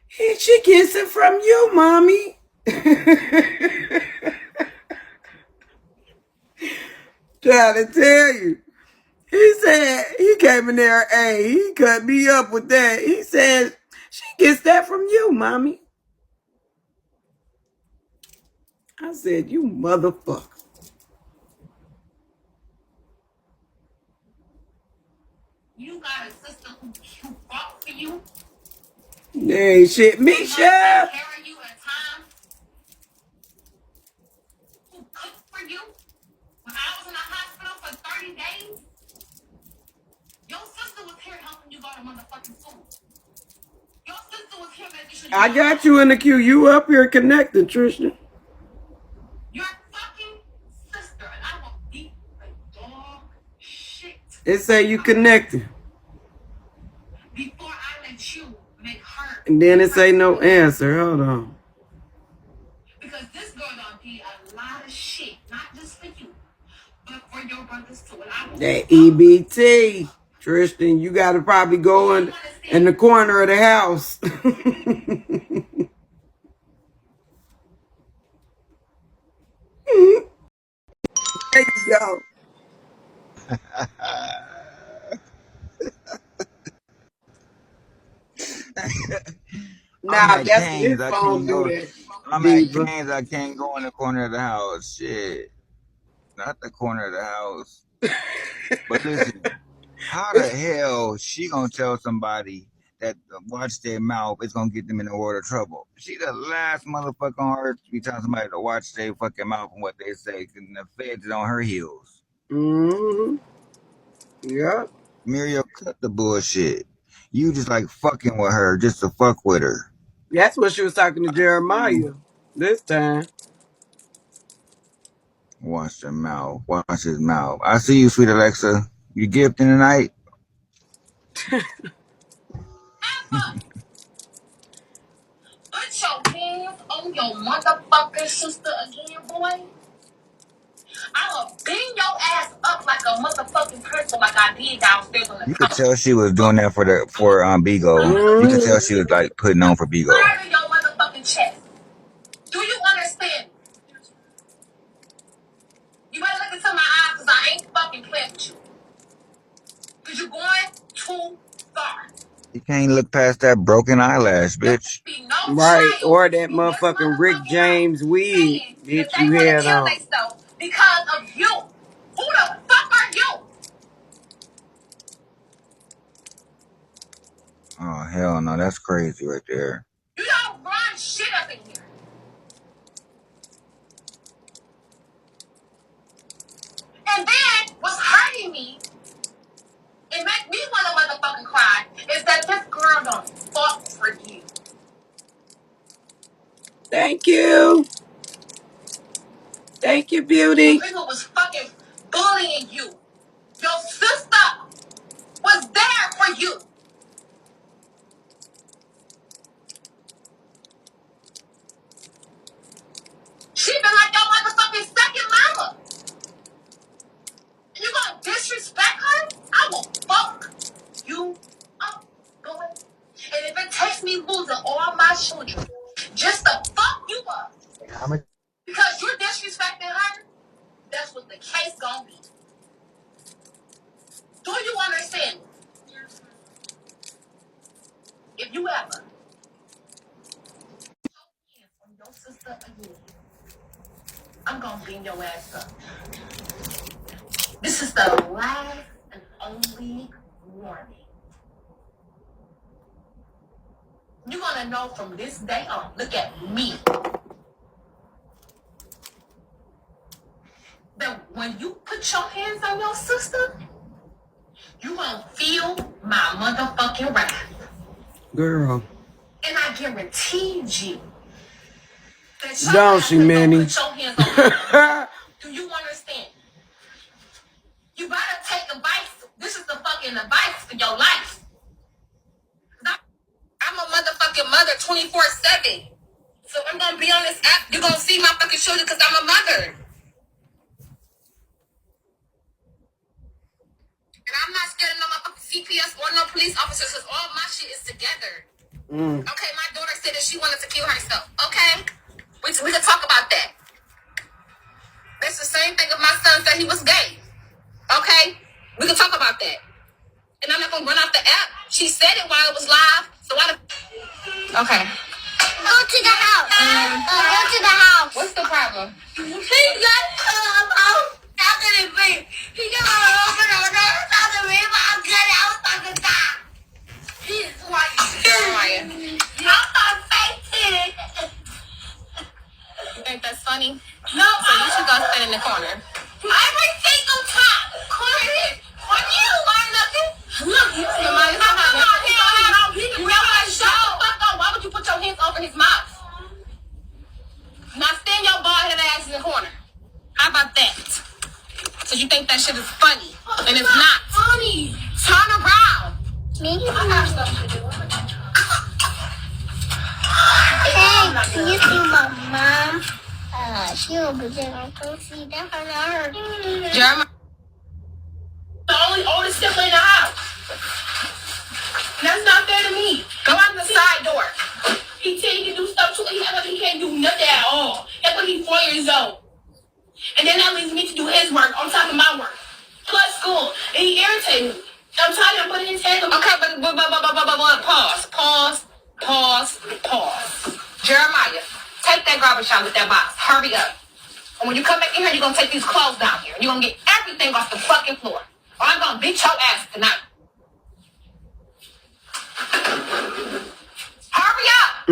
she gets it from you, mommy. Trying to tell you. He said, he came in there, hey, he cut me up with that. He said, she gets that from you, mommy. I said, you motherfucker. You got a sister who fought for you. Hey, shit, Misha. Take care of you at times. Who cooked for you. When I was in the hospital for 30 days, your sister was here helping you go to motherfucking school. Your sister was here making sure you I got you in the queue. You up here connected, Tristan. your fucking sister, and I will beat the dog shit. It say you connected. Before I let you make her. And then it say no answer. Hold on. Because this girl done did a lot of shit, not just for you, but for your brothers too. And I will That EBT. Tristan, you got to probably go in the corner of the house. There you go. I'm Nah, at that's his Cane's. I phone can't do go. that, I'm at Diva. Cane's. I can't go in the corner of the house. Shit. Not the corner of the house. But listen, how the hell she gonna tell somebody that watch their mouth is gonna get them in a world of trouble? She the last motherfucker on earth to be telling somebody to watch their fucking mouth and what they say, and the feds is on her heels. Mm-hmm. Yeah. Muriel, cut the bullshit. You just like fucking with her just to fuck with her. That's what she was talking to Jeremiah this time. Watch the mouth. Watch his mouth. I see you, sweet Alexa. You gifting tonight? put your hands on your motherfucking sister again, boy. I'ma bend your ass up like a motherfucking pretzel like I did downstairs on the You could couch. tell she was doing that for Bigo. You could tell Mm-hmm. she was like putting on for Bigo. Fire in your motherfucking chest. Do you understand? You better look into my eyes because I ain't fucking playing with you. Because you're going too far. You can't look past that broken eyelash, bitch. Right, or that motherfucking Rick James wig that you had on. Because of you. Who the fuck are you? Oh, hell no. That's crazy right there. You don't run shit up in here. And then what's hurting me and make me want to motherfucking cry is that this girl don't fuck for you. Thank you. Thank you, beauty. People was fucking bullying you. Your sister was there for you. She been like your motherfucking second mama. You gonna disrespect her? I will fuck you up, boy. And if it takes me losing all my children just to fuck you up because you're disrespecting her, that's what the case gonna be. Do you understand? If you ever on your sister again, I'm gonna beam your ass up. This is the last and only warning. You're gonna know from this day on. Look at me. That when you put your hands on your sister, you gonna feel my motherfucking wrath. Girl. And I guaranteed you that Don't she, Manny? put your hands on her. Do you understand? You better take advice. This is the fucking advice for your life. I'm a motherfucking mother 24/7. So I'm gonna be on this app. You're gonna see my fucking children because I'm a mother. And I'm not scared of no motherfucking CPS or no police officers because all my shit is together. Okay, my daughter said that she wanted to kill herself. Okay? We can talk about that. That's the same thing if my son said he was gay. Okay? We can talk about that. And I'm not gonna run off the app. She said it while it was live. So why the... Okay. Go to the house. Go to the house. What's the problem? He got out. How can it be? He got open the door. How can it be? I'm good. I was talking to God. He's white. Jeremiah. I'm not faking. You think that's funny? No. So you should go sit in the corner. Every single time. Corner. Corner. You learn nothing. Look, you somebody. Why would you put your hands over his mouth? Now stand your bald headed ass in the corner. How about that? So you think that shit is funny. And it's not. Funny. Turn around. Me? I got stuff to do. Hey, can you see my mom? She over there. I can see that her. Jeremiah. The only oldest sibling in the house. That's not fair to me. Go out the side door. He tell you to do stuff too. He act like he can't do nothing at all. That's when he's 4 years old. And then that leaves me to do his work on top of my work. Plus school. And he irritates me. I'm tired of putting his hands on. Okay, but pause. Jeremiah, take that garbage out with that box. Hurry up. And when you come back in here, you're gonna take these clothes down here. You're gonna get everything off the fucking floor. Or I'm gonna beat your ass tonight. Hurry up!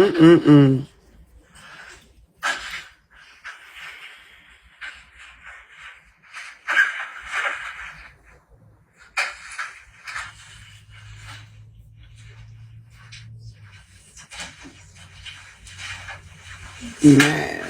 Man.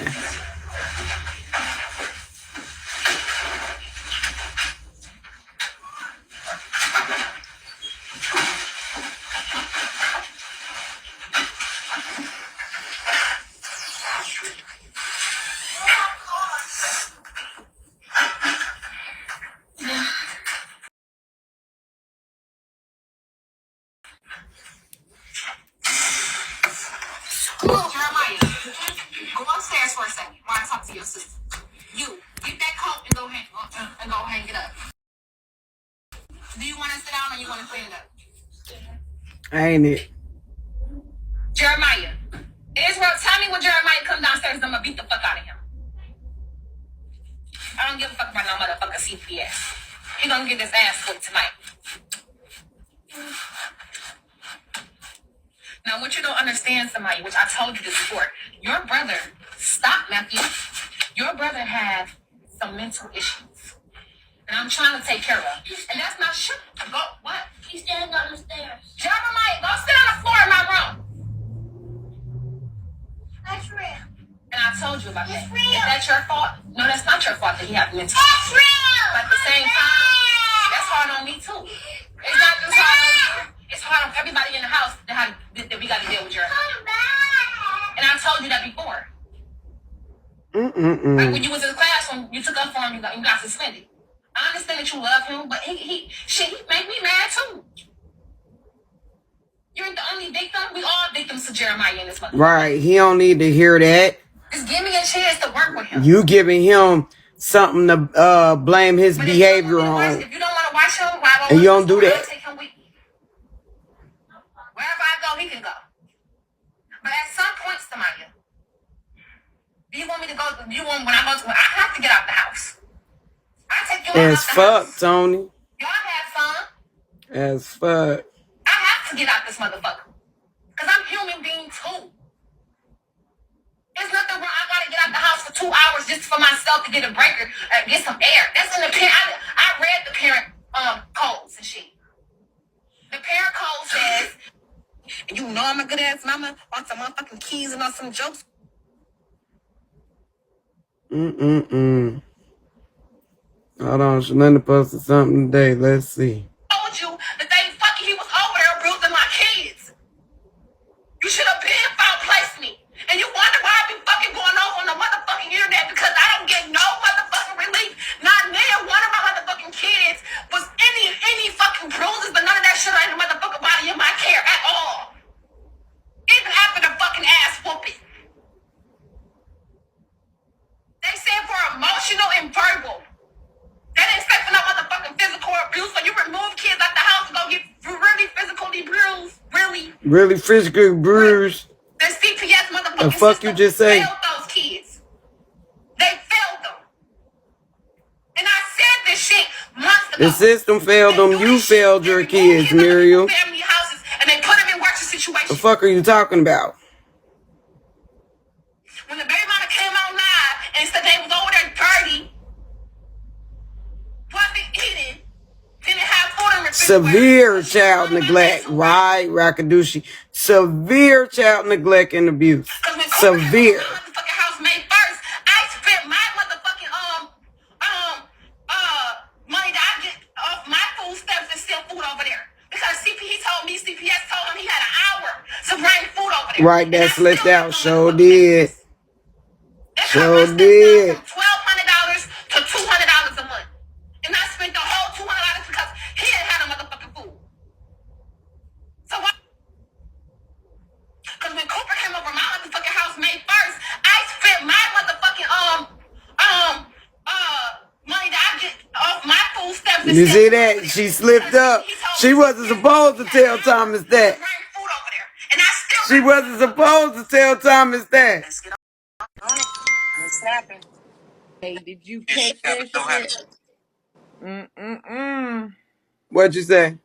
Jeremiah, go upstairs for a second while I talk to your sister. You, get that coat and go hang it up. Do you want to sit down or you want to clean it up? Ain't it? Jeremiah. Israel, tell me when Jeremiah comes downstairs, I'm gonna beat the fuck out of him. I don't give a fuck about no motherfucker CPS. He gonna get his ass whooped tonight. Now, what you don't understand, somebody, which I told you this before, your brother, stop, Matthew. Your brother had some mental issues. And I'm trying to take care of. And that's not shit. Go, what? He's standing on the stairs. Jeremiah, go sit on the floor in my room. That's real. And I told you about that. It's real. Is that your fault? No, that's not your fault that he had mental issues. It's real. But at the same time, that's hard on me too. It's not just hard on you. It's hard on everybody in the house that we got to deal with Jeremiah. And I told you that before. Like when you was in the classroom, you took up for him, you got suspended. I understand that you love him, but he made me mad too. You ain't the only victim. We all victims to Jeremiah in this motherfucker. Right. He don't need to hear that. Just give me a chance to work with him. You giving him something to blame his behavior on. If you don't want to watch him, and you don't do that. Take him with me. Wherever I go, he can go. But at some point, Samaya, do you want me to go? Do you want when I go to? I have to get out the house. I take you out As the fuck, house. Tony. Y'all have fun. As fuck. I have to get out this motherfucker. Because I'm a human being too. There's nothing wrong. I gotta get out the house for 2 hours just for myself to get a breaker, get some air. That's in the parent. I read the parent codes and shit. The parent code says, you know I'm a good ass mama on some motherfucking keys and on some jokes. Hold on, Shalenda posted something today. Let's see. Told you the day fucking he was over there bruising my kids. You should have been found place me. And you wonder why I be fucking going off on the motherfucking internet because I don't get no motherfucking relief. Not near one of my motherfucking kids was any fucking bruises, but none of that shit ain't the motherfucking body in my care at all. Even after the fucking ass whooping. They said for emotional and verbal. They didn't say for no motherfucking physical abuse. So you remove kids out the house and go get really physically bruised. Really physically bruised. The CPS motherfucking the fuck system you just say? failed those kids. They failed them. And I said this shit months ago. The system failed them. You failed your kids, Muriel. Family houses and they put them in worse situations. The fuck are you talking about? When the baby mama came on live and said they was over there dirty, wasn't eating, didn't have food in refrigerator. Severe child neglect, right, Rakadushi? Severe child neglect and abuse. Severe. Motherfucking house May 1st, I spent my motherfucking money that I get off my food stamps and steal food over there. Because he told me, CPS told him he had an hour to bring food over there. Right, that slipped out. Sure did. Sure did. From $1,200 to $200 a month. And I spent the whole $200 because he didn't have no motherfucking food. So why? Because when Cooper came over my motherfucking house May 1st, I spent my motherfucking money that I get off my food stamps. You see that? She slipped up. She wasn't supposed to tell Thomas that. She wasn't supposed to tell Thomas that. Hey, did you catch that shit? What'd you say?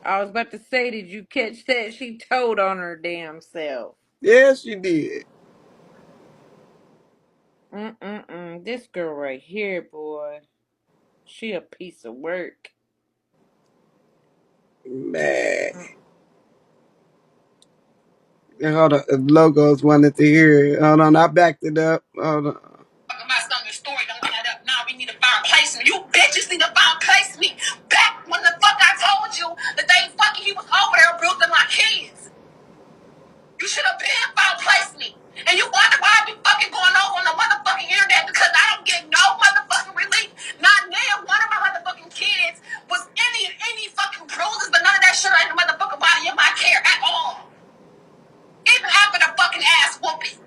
I was about to say, did you catch that? She told on her damn self. Yeah, she did. This girl right here, boy. She a piece of work. Man. Hold on. Logos wanted to hear it. Hold on. I backed it up. Hold on. My stomach story don't add up. Now we need to find placement. You bitches need to find placement. Back when the fuck I told you that they fucking he was over there bruising my kids. You should have been found placement. And you wonder why I be fucking going over on the motherfucking internet because I don't get no motherfucking relief. Not near one of my motherfucking kids was any fucking bruises, but none of that shit ain't the motherfucking body in my care at all. Even after the fucking ass whooping.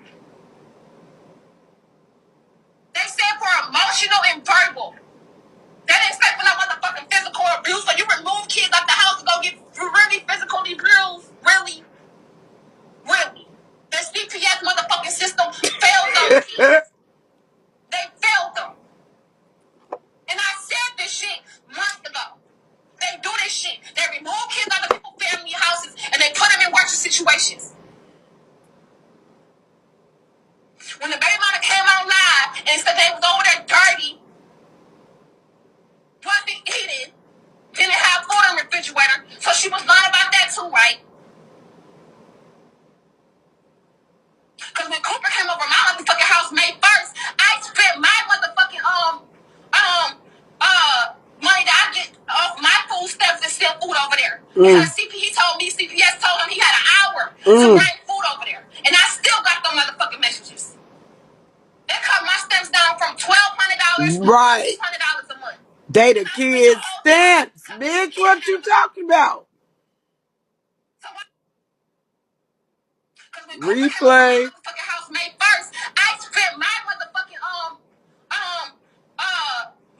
They failed them. And I said this shit months ago. They do this shit. They remove kids out of people's family houses and they put them in worse situations. When the baby mama came on live and said they was over there dirty, wasn't eating, didn't have food in the refrigerator, so she was lying about that too, right? Because when Cooper came over my motherfucking house May 1st, I spent my motherfucking money that I get off my food stamps and steal food over there. Because he told me, CPS told him he had an hour to bring food over there. And I still got them motherfucking messages. They cut my stamps down from $1,200 Right. to $600 a month. They the kids' stamps, bitch. What you talking about? Replay. Motherfucking house May 1st, I spent my motherfucking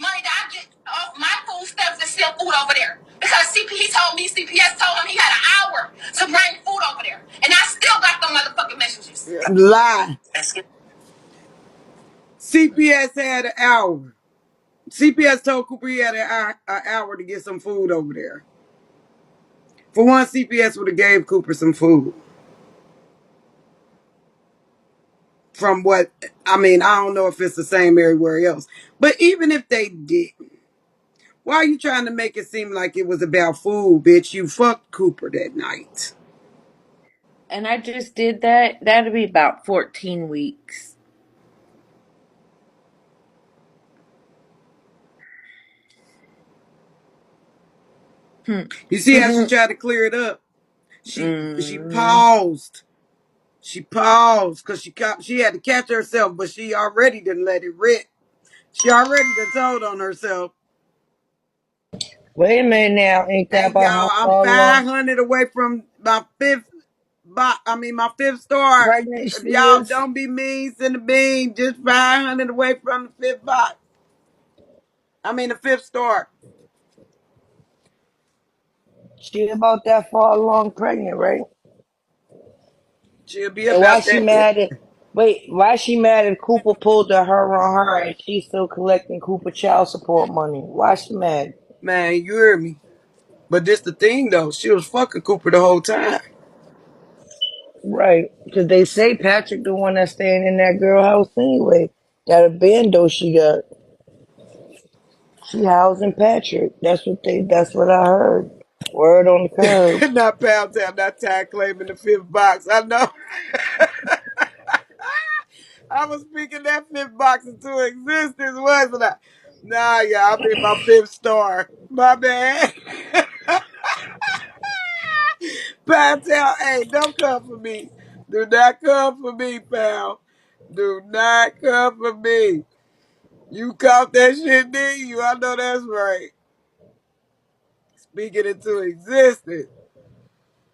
money that I get off my food stamps and steal food over there. Because he told me, CPS told him he had an hour to bring food over there. And I still got them motherfucking messages. Lie. CPS had an hour. CPS told Cooper he had an hour to get some food over there. For one, CPS would have gave Cooper some food. From what, I mean, I don't know if it's the same everywhere else. But even if they did, why are you trying to make it seem like it was about food, bitch? You fucked Cooper that night. And I just did that. That'll be about 14 weeks. You see how she tried to clear it up? She paused. She paused because she had to catch herself, but she already didn't let it rip. She already done told on herself. Wait a minute now. Ain't that Hey about y'all, how I'm far along 500 away from my fifth star. pregnant If she y'all is? don't be mean, send a bean. Just 500 away from the fifth box. I mean the fifth star. She about that far along pregnant, right? She'll be And why about she that. mad at why she mad at Cooper pulled her on her and she's still collecting Cooper child support money? Why she mad? Man, you hear me. But this the thing though. She was fucking Cooper the whole time. Right. Because they say Patrick the one that's staying in that girl house anyway. That a bando she got. She housing Patrick. That's what I heard. Word on the curb. Not Pound Town, not Ty claiming the fifth box. I know. I was speaking that fifth box into existence, wasn't I? Nah, yeah, I'm in my fifth star. My bad. Pound Town, hey, don't come for me. Do not come for me, pal. Do not come for me. You caught that shit, didn't you? I know that's right. Speaking into existence.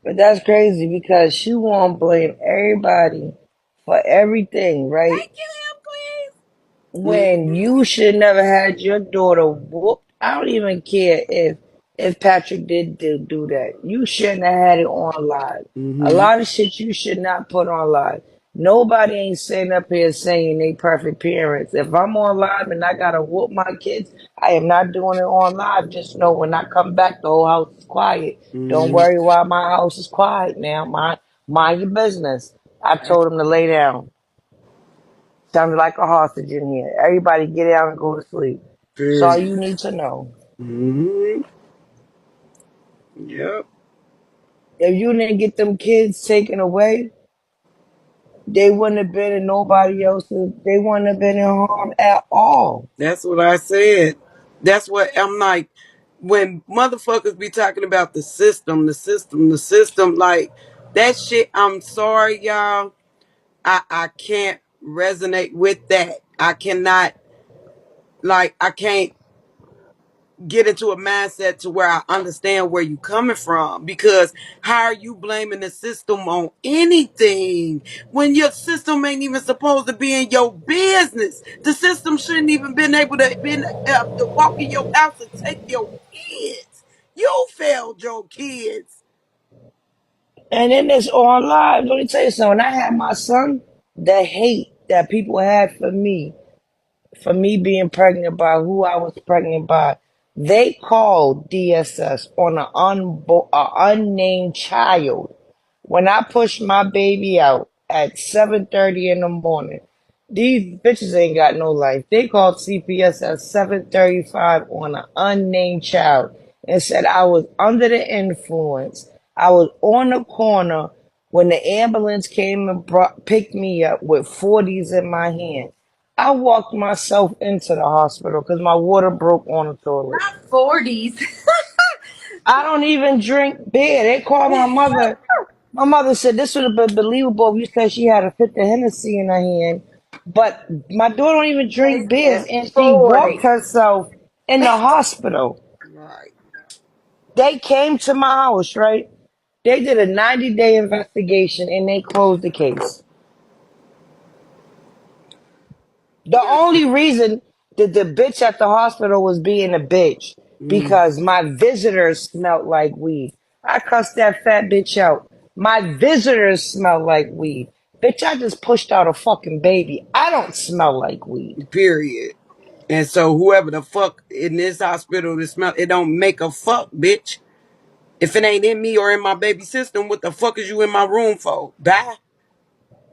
But that's crazy because she won't blame everybody for everything, right? Thank you, When you should never had your daughter whooped. I don't even care if Patrick did do that. You shouldn't have had it on live. A Mm-hmm. lot of shit you should not put on live. Nobody ain't sitting up here saying they perfect parents. If I'm on live and I gotta whoop my kids, I am not doing it on live. Just know when I come back, the whole house is quiet. Don't Mm-hmm. worry why my house is quiet now. Mind your business. I told him to lay down. Sounded like a hostage in here. Everybody get out and go to sleep. That's all Period. you need to know. Mm-hmm. Yep. If you didn't get them kids taken away, they wouldn't have been in nobody else's, they wouldn't have been in harm at all. That's what I said. That's what I'm like. When motherfuckers be talking about the system, like that shit, I'm sorry, y'all. I can't resonate with that. I cannot, like, I can't get into a mindset to where I understand where you coming from, because how are you blaming the system on anything when your system ain't even supposed to be in your business? The system shouldn't even been able to walk in your house and take your kids. You failed your kids. And then it's on live. Let me tell you something. When I had my son, the hate. that people had for me being pregnant by who I was pregnant by, they called DSS on a unnamed child. When I pushed my baby out at 7:30 in the morning, these bitches ain't got no life. They called CPS at 7:35 on an unnamed child and said I was under the influence. I was on the corner when the ambulance came and picked me up with 40s in my hand. I walked myself into the hospital because my water broke on the toilet. Not 40s. I don't even drink beer. They called my mother. My mother said this would have been believable if you said she had a fifth of Hennessy in her hand. But my daughter don't even They drink beers, said and she walked 40. herself in the hospital. Right. They came to my house, right? They did a 90-day investigation, and they closed the case. The only reason that the bitch at the hospital was being a bitch Mm. because my visitors smelled like weed. I cussed that fat bitch out. My visitors smell like weed. Bitch, I just pushed out a fucking baby. I don't smell like weed. Period. And so whoever the fuck in this hospital that smell, it don't make a fuck, bitch. If it ain't in me or in my baby system, what the fuck is you in my room for? Bye.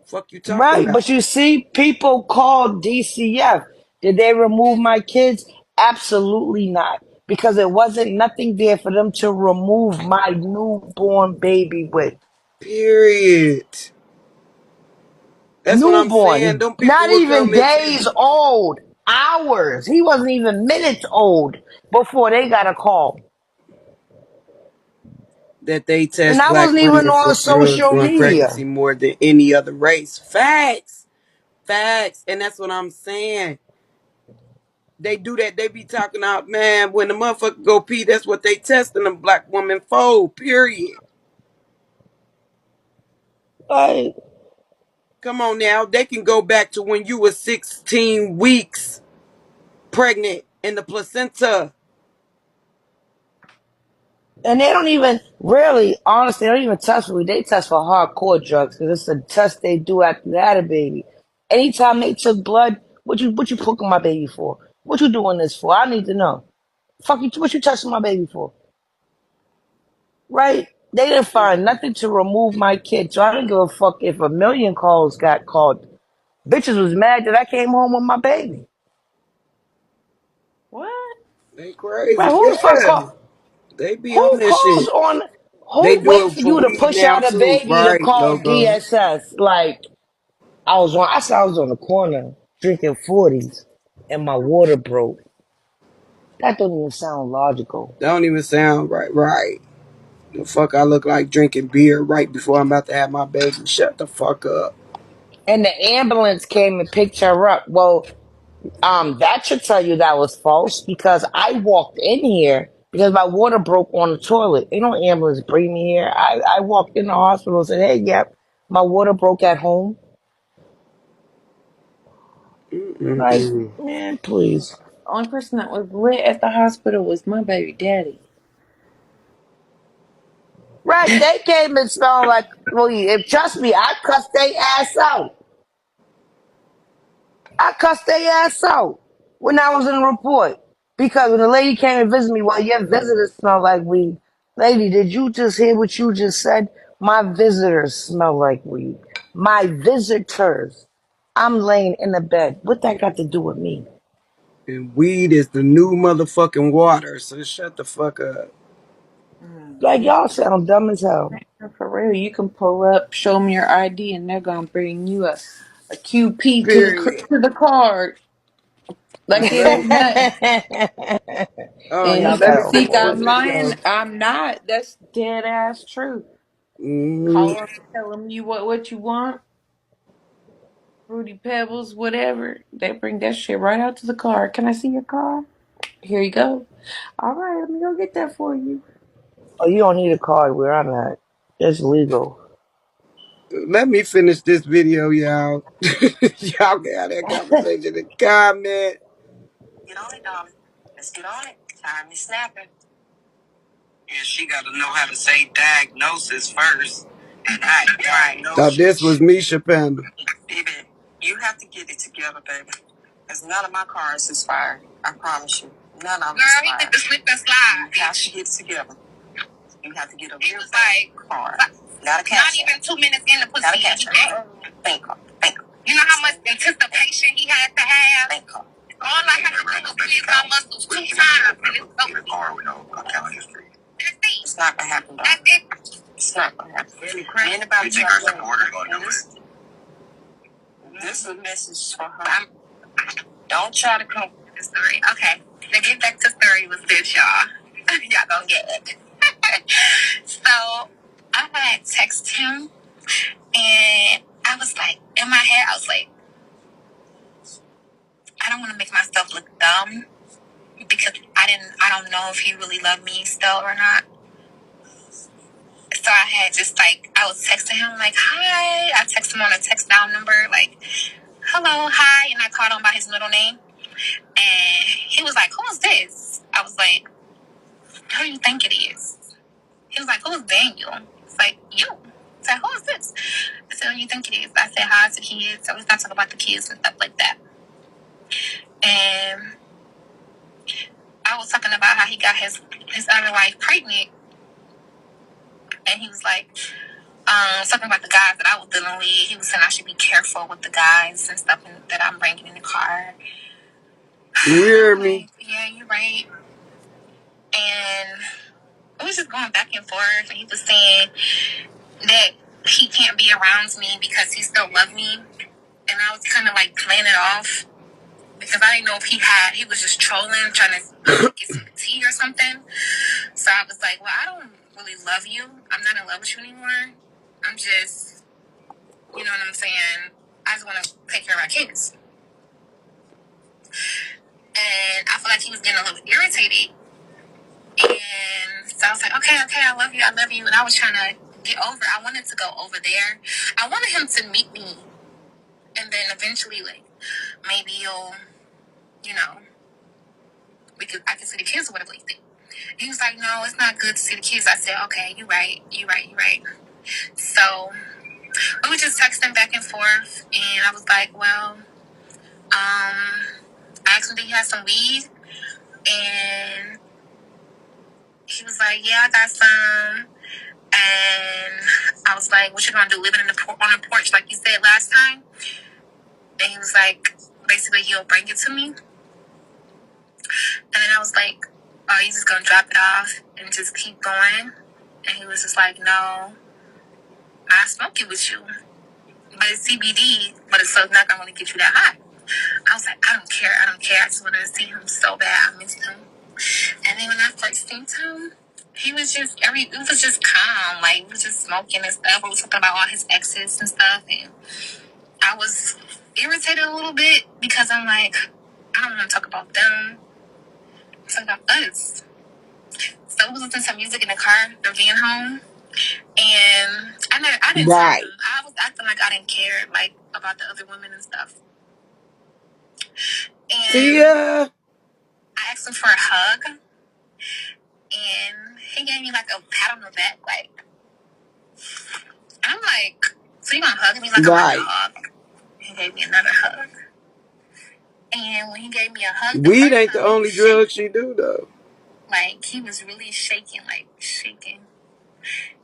Fuck you talking Right, but about? you see, people called DCF. Did they remove my kids? Absolutely not. Because it wasn't nothing there for them to remove my newborn baby with. Period. That's what I'm saying. Newborn, Them people not will come even and days old, hours. He wasn't even minutes old before they got a call. that they And test I black wasn't even women for on drugs social during media. pregnancy more than any other race. Facts. Facts. And that's what I'm saying. They do that. They be talking out, man, when the motherfucker go pee, that's what they testing a black woman for, period. Like, Come on now. They can go back to when you were 16 weeks pregnant in the placenta. and they don't even really, honestly, they don't even test for me. They test for hardcore drugs because it's a test they do after they had a baby. Anytime they took blood, what you poking my baby for? What you doing this for? I need to know. Fuck you, what you touching my baby for? Right? They didn't find nothing to remove my kid, so I didn't give a fuck if a million calls got called. Bitches was mad that I came home with my baby. What? They Right? crazy. Who the fuck Yeah. call? They be on Who this calls shit. on? They Who do wait it for for you to weed push now out a too. baby to Right, call logo. DSS? Like I said I was on the corner drinking 40s and my water broke. That don't even sound logical. That don't even sound right. Right. The fuck I look like drinking beer right before I'm about to have my baby. Shut the fuck up. And the ambulance came and picked her up. Well, that should tell you that was false because I walked in here because my water broke on the toilet. Ain't no ambulance bring me here. I walked in the hospital and said, hey, yep, my water broke at home. Like, Mm-mm. man, please. The only person that was lit at the hospital was my baby daddy. Right, they came and smelled like, well, if trust me, I cussed they ass out. I cussed they ass out when I was in the report. Because when the lady came and visited me, well, your visitors smell like weed. Lady, did you just hear what you just said? My visitors smell like weed. My visitors. I'm laying in the bed. What that got to do with me? And weed is the new motherfucking water, so shut the fuck up. Like, y'all sound dumb as hell. For real, you can pull up, show them your ID, and they're gonna bring you a QP to Period. to the card like it Let me. ain't nothing. Oh, And Y'all you let can me got a think finish whole this I'm other. lying. video. I'm not. That's dead ass true. Mm-hmm. Call them, tell them you what you want, fruity pebbles, whatever. They bring that shit right out to the car. Can I see your car? Here you go. All right, let me go get that for you. Oh, you don't need a card where I'm at. It's legal. Let me finish this video, y'all. Y'all can have that conversation in comment. Get on it, darling. Let's get on it. Time is snapping. And she got to know how to say diagnosis first. And I diagnose. So this was Misha Panda. Baby, you have to together, baby. Because none of my cars expired. I promise you. None of them expired. Girl, he did the slip and slide. You have to get it together. You have to get a real car. Not even 2 minutes in the pussy. Gotta catch her. Bank car. You know how much anticipation he had to have? Bank car. All I had to do was squeeze my muscles 2 times. And it's over. A car with no account history. That's it. It's not going to happen, dog. That's it. It's not going to happen. Anybody you think our supporters going to do it? This is a message for her. Don't try to come with the story. Okay. Now get back to story with this, y'all. Y'all gonna get it. So I had text him and I was like, in my head, I was like, I don't want to make myself look dumb because I don't know if he really loved me still or not. So I had just like, I was texting him like, hi. I texted him on a text down number, like, hello, hi. And I called him by his middle name. And he was like, who is this? I was like, who do you think it is? He was like, who's Daniel? It's like, you. I said, who is this? I said, who do you think it is? I said, hi to the kids. So we started talking about the kids and stuff like that. And I was talking about how he got his other wife pregnant. And he was like, talking about the guys that I was dealing with. He was saying I should be careful with the guys and stuff that I'm bringing in the car. You hear me? Like, yeah, you're right. And we was just going back and forth. And he was saying that he can't be around me because he still loved me. And I was kind of like playing it off because I didn't know if he was just trolling, trying to get some tea or something. So I was like, well, I don't really love you. I'm not in love with you anymore. I'm just, you know what I'm saying? I just want to take care of our kids. And I feel like he was getting a little irritated. And so I was like, okay, I love you. And I was trying to get over. I wanted to go over there. I wanted him to meet me. And then eventually, like, maybe you'll, you know, I can see the kids or whatever you think. He was like, no, it's not good to see the kids. I said, okay, you're right. So we were just texting back and forth. And I was like, well, I asked him, did he have some weed? And he was like, yeah, I got some. And I was like, what you gonna do, living on the porch like you said last time? And he was like, basically, he'll bring it to me. And then I was like, oh, you just gonna drop it off and just keep going? And he was just like, no, I smoke it with you. But it's CBD, so it's not gonna really get you that high. I was like, I don't care. I just want to see him so bad. I missed him. And then when I first seen him, it was just calm. Like, we was just smoking and stuff. We was talking about all his exes and stuff. And I was irritated a little bit because I'm like, I don't want to talk about them. Talk about us. So we was listening to music in the car, being home. And I didn't tell him. I was acting like I didn't care, like, about the other women and stuff. And I asked him for a hug. And he gave me, like, a pat on the back, like, I'm like, so you gonna hug me like I'm a dog? He gave me another hug. And when he gave me a hug, weed ain't the only drug she do, though. Like, he was really shaking.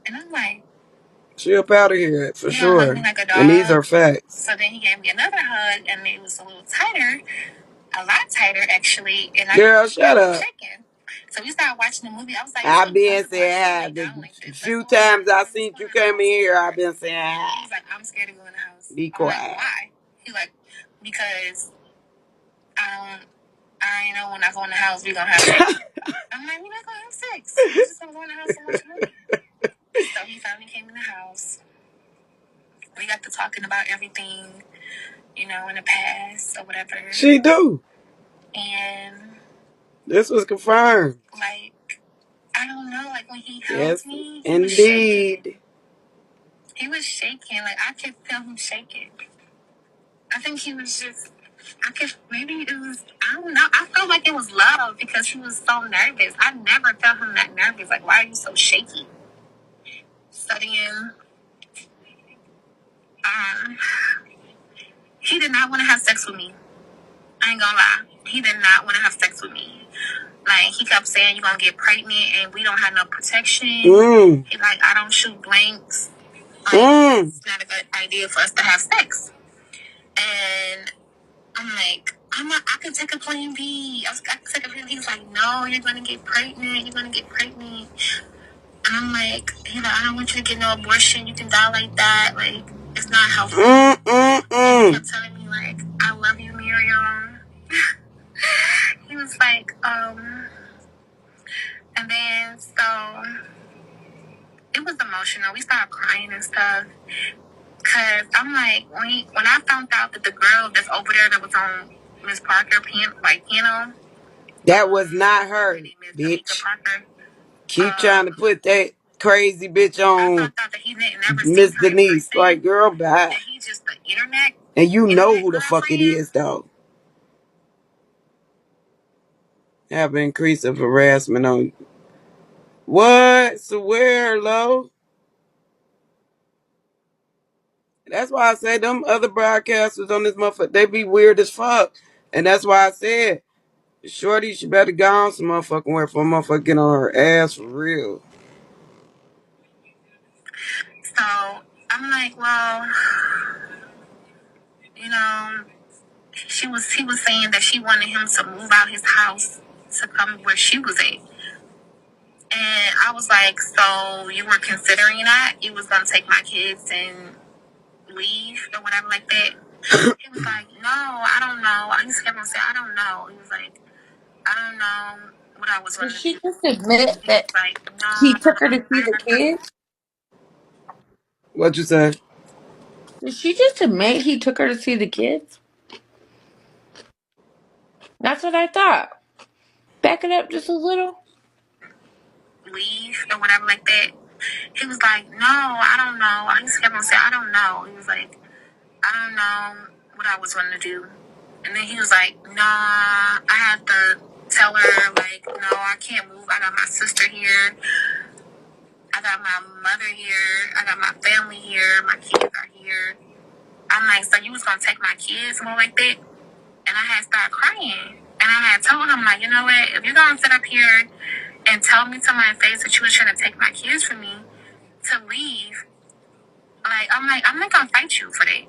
And I'm like, she up out of here, for sure. Like a dog. And these are facts. So then he gave me another hug, and it was a little tighter. A lot tighter, actually. And Girl, shut up. Shaking. So we started watching the movie. I was like, I've been saying hi. The few times I seen you come in here, I've been saying hi. He's like, I'm scared to go in the house. Be quiet. Like, why? He's like, because I know when I go in the house, we're gonna have sex. I'm like, we're not gonna have sex. We're just gonna go in the house and watch a movie. So he finally came in the house. We got to talking about everything, in the past or whatever. She do. And this was confirmed. Like, I don't know, like when he held me, he indeed. was shaking. He was shaking. Like, I could feel him shaking. I think he was just, maybe it was, I don't know. I felt like it was love because he was so nervous. I never felt him that nervous. Like, why are you so shaky? So then, He did not want to have sex with me. I ain't gonna lie. He did not want to have sex with me. Like, he kept saying, you're gonna get pregnant and we don't have no protection. He like, I don't shoot blanks. Like, it's not a good idea for us to have sex. And I'm like, I can take a plan B. I can take a plan B. He's like, no, you're gonna get pregnant. You're gonna get pregnant. And I'm like, I don't want you to get no abortion. You can die like that. Like, it's not healthy. And he kept telling me, like, I love you, Miriam. He was like, and then, so, it was emotional. We started crying and stuff. Cause I'm like, when I found out that the girl that's over there that was on Miss Parker piano, that was not her, bitch. Keep trying to put that crazy bitch on Miss Denise. Like, girl, bye. He's just the internet. And you know who the fuck it is, though. Have an increase of harassment on what? Swear, low. That's why I said them other broadcasters on this motherfucker, they be weird as fuck. And that's why I said, Shorty, she better go on some motherfucking where for motherfucker get on her ass for real. So I'm like, well, he was saying that she wanted him to move out his house to come where she was at. And I was like, so you were considering that? You was gonna take my kids and leave or whatever like that? He was like, no, I don't know. He just kept on saying, I don't know. He was like, I don't know what I was going Did to she do. just admit He was that like, no, he took her to I see the don't know. kids? What you say? Did she just admit he took her to see the kids? That's what I thought. Back it up just a little. Leave or whatever like that. He was like, no, I don't know. He just kept on saying, I don't know. He was like, I don't know what I was going to do. And then he was like, nah, I had to tell her, like, no, I can't move. I got my sister here. I got my mother here. I got my family here. My kids are here. I'm like, so you was going to take my kids more like that? And I had started crying. And I had told him, like, you know what? If you're going to sit up here and tell me to my face that you were trying to take my kids from me to leave, like, I'm not going to fight you for that.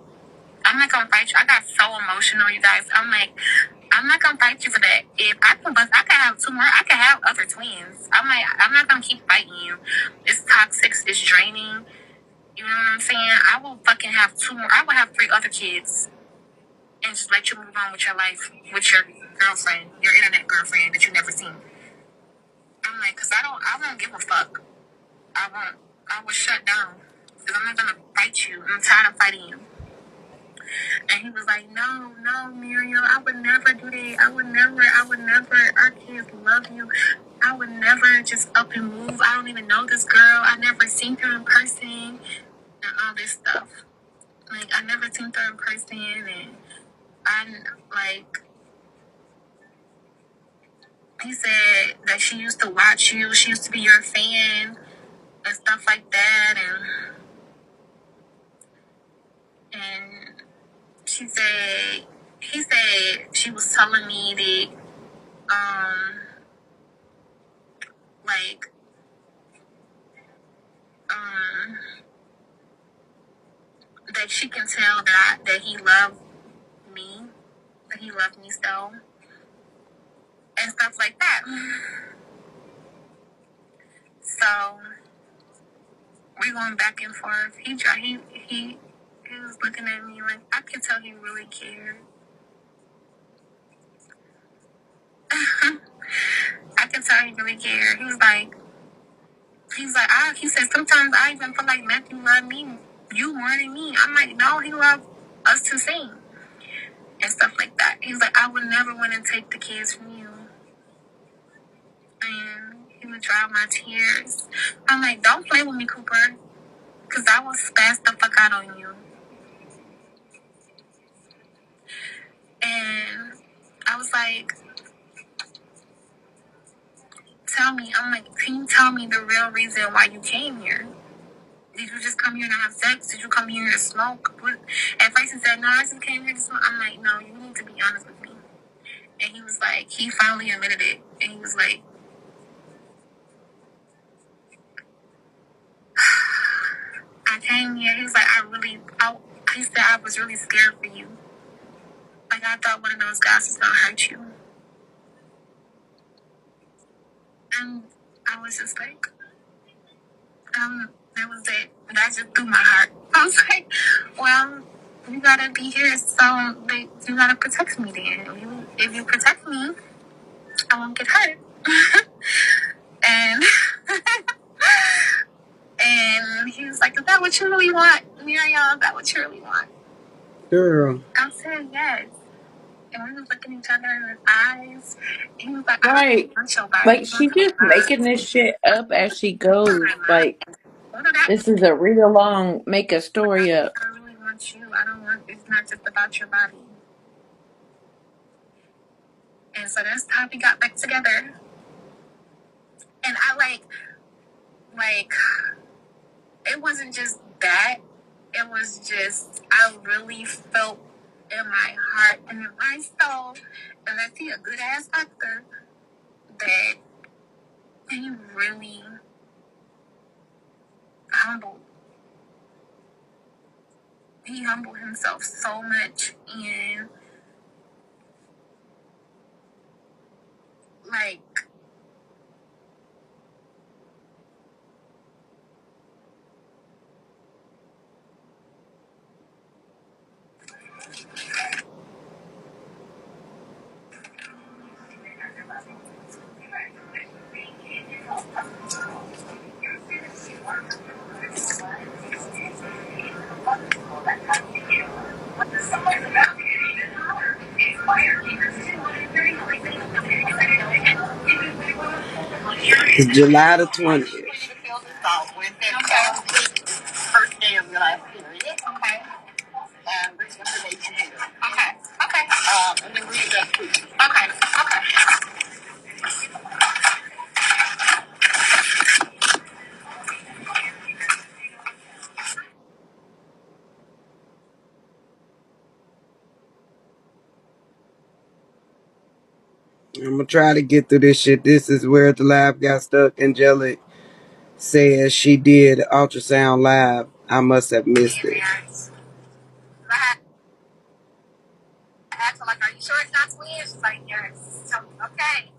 I'm not going to fight you. I got so emotional, you guys. I'm like, I'm not going to fight you for that. If I can have two more. I can have other twins. I'm like, I'm not going to keep fighting you. It's toxic. It's draining. You know what I'm saying? I will fucking have two more. I will have 3 other kids and just let you move on with your life, with your girlfriend, your internet girlfriend that you never seen. I'm like, cause I won't give a fuck. I will shut down. Cause I'm not gonna fight you. I'm tired of fighting you. And he was like, no, Miriam, I would never do that. I would never, our kids love you. I would never just up and move. I don't even know this girl. I never seen her in person and all this stuff. Like, I never seen her in person and he said that she used to watch you. She used to be your fan and stuff like that. And he said she was telling me that, like, that she can tell that he loved me, that he loved me still, and stuff like that. So we're going back and forth. He was looking at me like I could tell he really cared. I could tell he really cared. He said sometimes I even feel like Matthew loved you more than me. I'm like, no, he loved us to sing and stuff like that. He's like, I would never want to take the kids from you. And he would dry my tears. I'm like, don't play with me, Cooper, because I will spaz the fuck out on you. And I was like, tell me. I'm like, can you tell me the real reason why you came here? did you just come here to have sex? Did you come here to smoke? At first he said, no, I just came here to smoke. I'm like, no, you need to be honest with me. And he was like, he finally admitted it. And he was like, I came here. He was like, he said, I was really scared for you. Like, I thought one of those guys was going to hurt you. And I was just like, that was it. That just threw my heart. I was like, well, you gotta be here, so you gotta protect me then. If you protect me, I won't get hurt. and and he was like, is that what you really want, Miriam? Is that what you really want? Girl. I said yes. And we were looking each other in the eyes. And he was like, I Right. don't want your body. Like, she just making this shit up as she goes. Like, this is a read along, make a story up. I really want you. I don't want, it's not just about your body. And so that's how we got back together. And I like, it wasn't just that. It was just, I really felt in my heart and in my soul, and that's he a good ass actor, that he really humbled. He humbled himself so much, and like, It's July the 20th. First day of your life period. Okay. And this information here. Okay. Okay. And then read that too. Okay. Okay. I'm gonna try to get through this shit. This is where the live got stuck. Angelic says she did ultrasound live. I must have missed it. I asked her, like, are you sure it's not twins? She's like, yes. So, okay.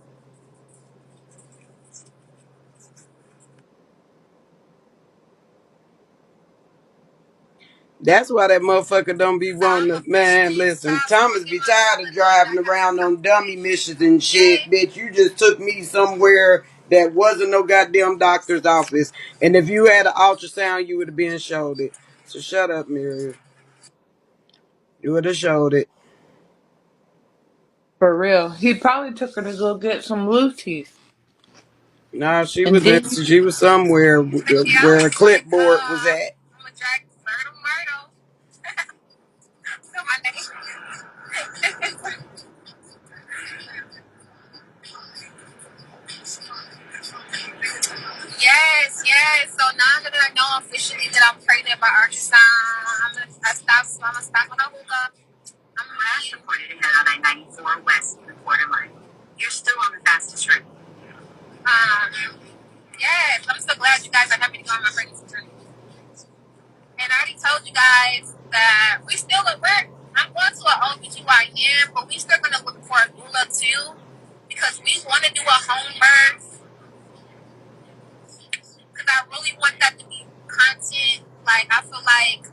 That's why that motherfucker don't be wanting to, man, listen, Thomas be tired of driving around on dummy missions and shit. Bitch, you just took me somewhere that wasn't no goddamn doctor's office. And if you had an ultrasound, you would have been showed it. So shut up, Miriam. You would have showed it. For real. He probably took her to go get some blue teeth. Nah, she And then was somewhere where a clipboard was at. Yes, yes. So now that I know officially that I'm pregnant by ultrasound, I'm gonna stop when I hook up. I'm last reported ahead on I-94 West in the quarter line. You're still on the fastest route. Yes, I'm so glad you guys are happy to go on my pregnancy journey. And I already told you guys that we still at work. I'm going to an OBGYN, but we still gonna look for a doula too, because we want to do a home birth. Because I really want that to be content. Like, I feel like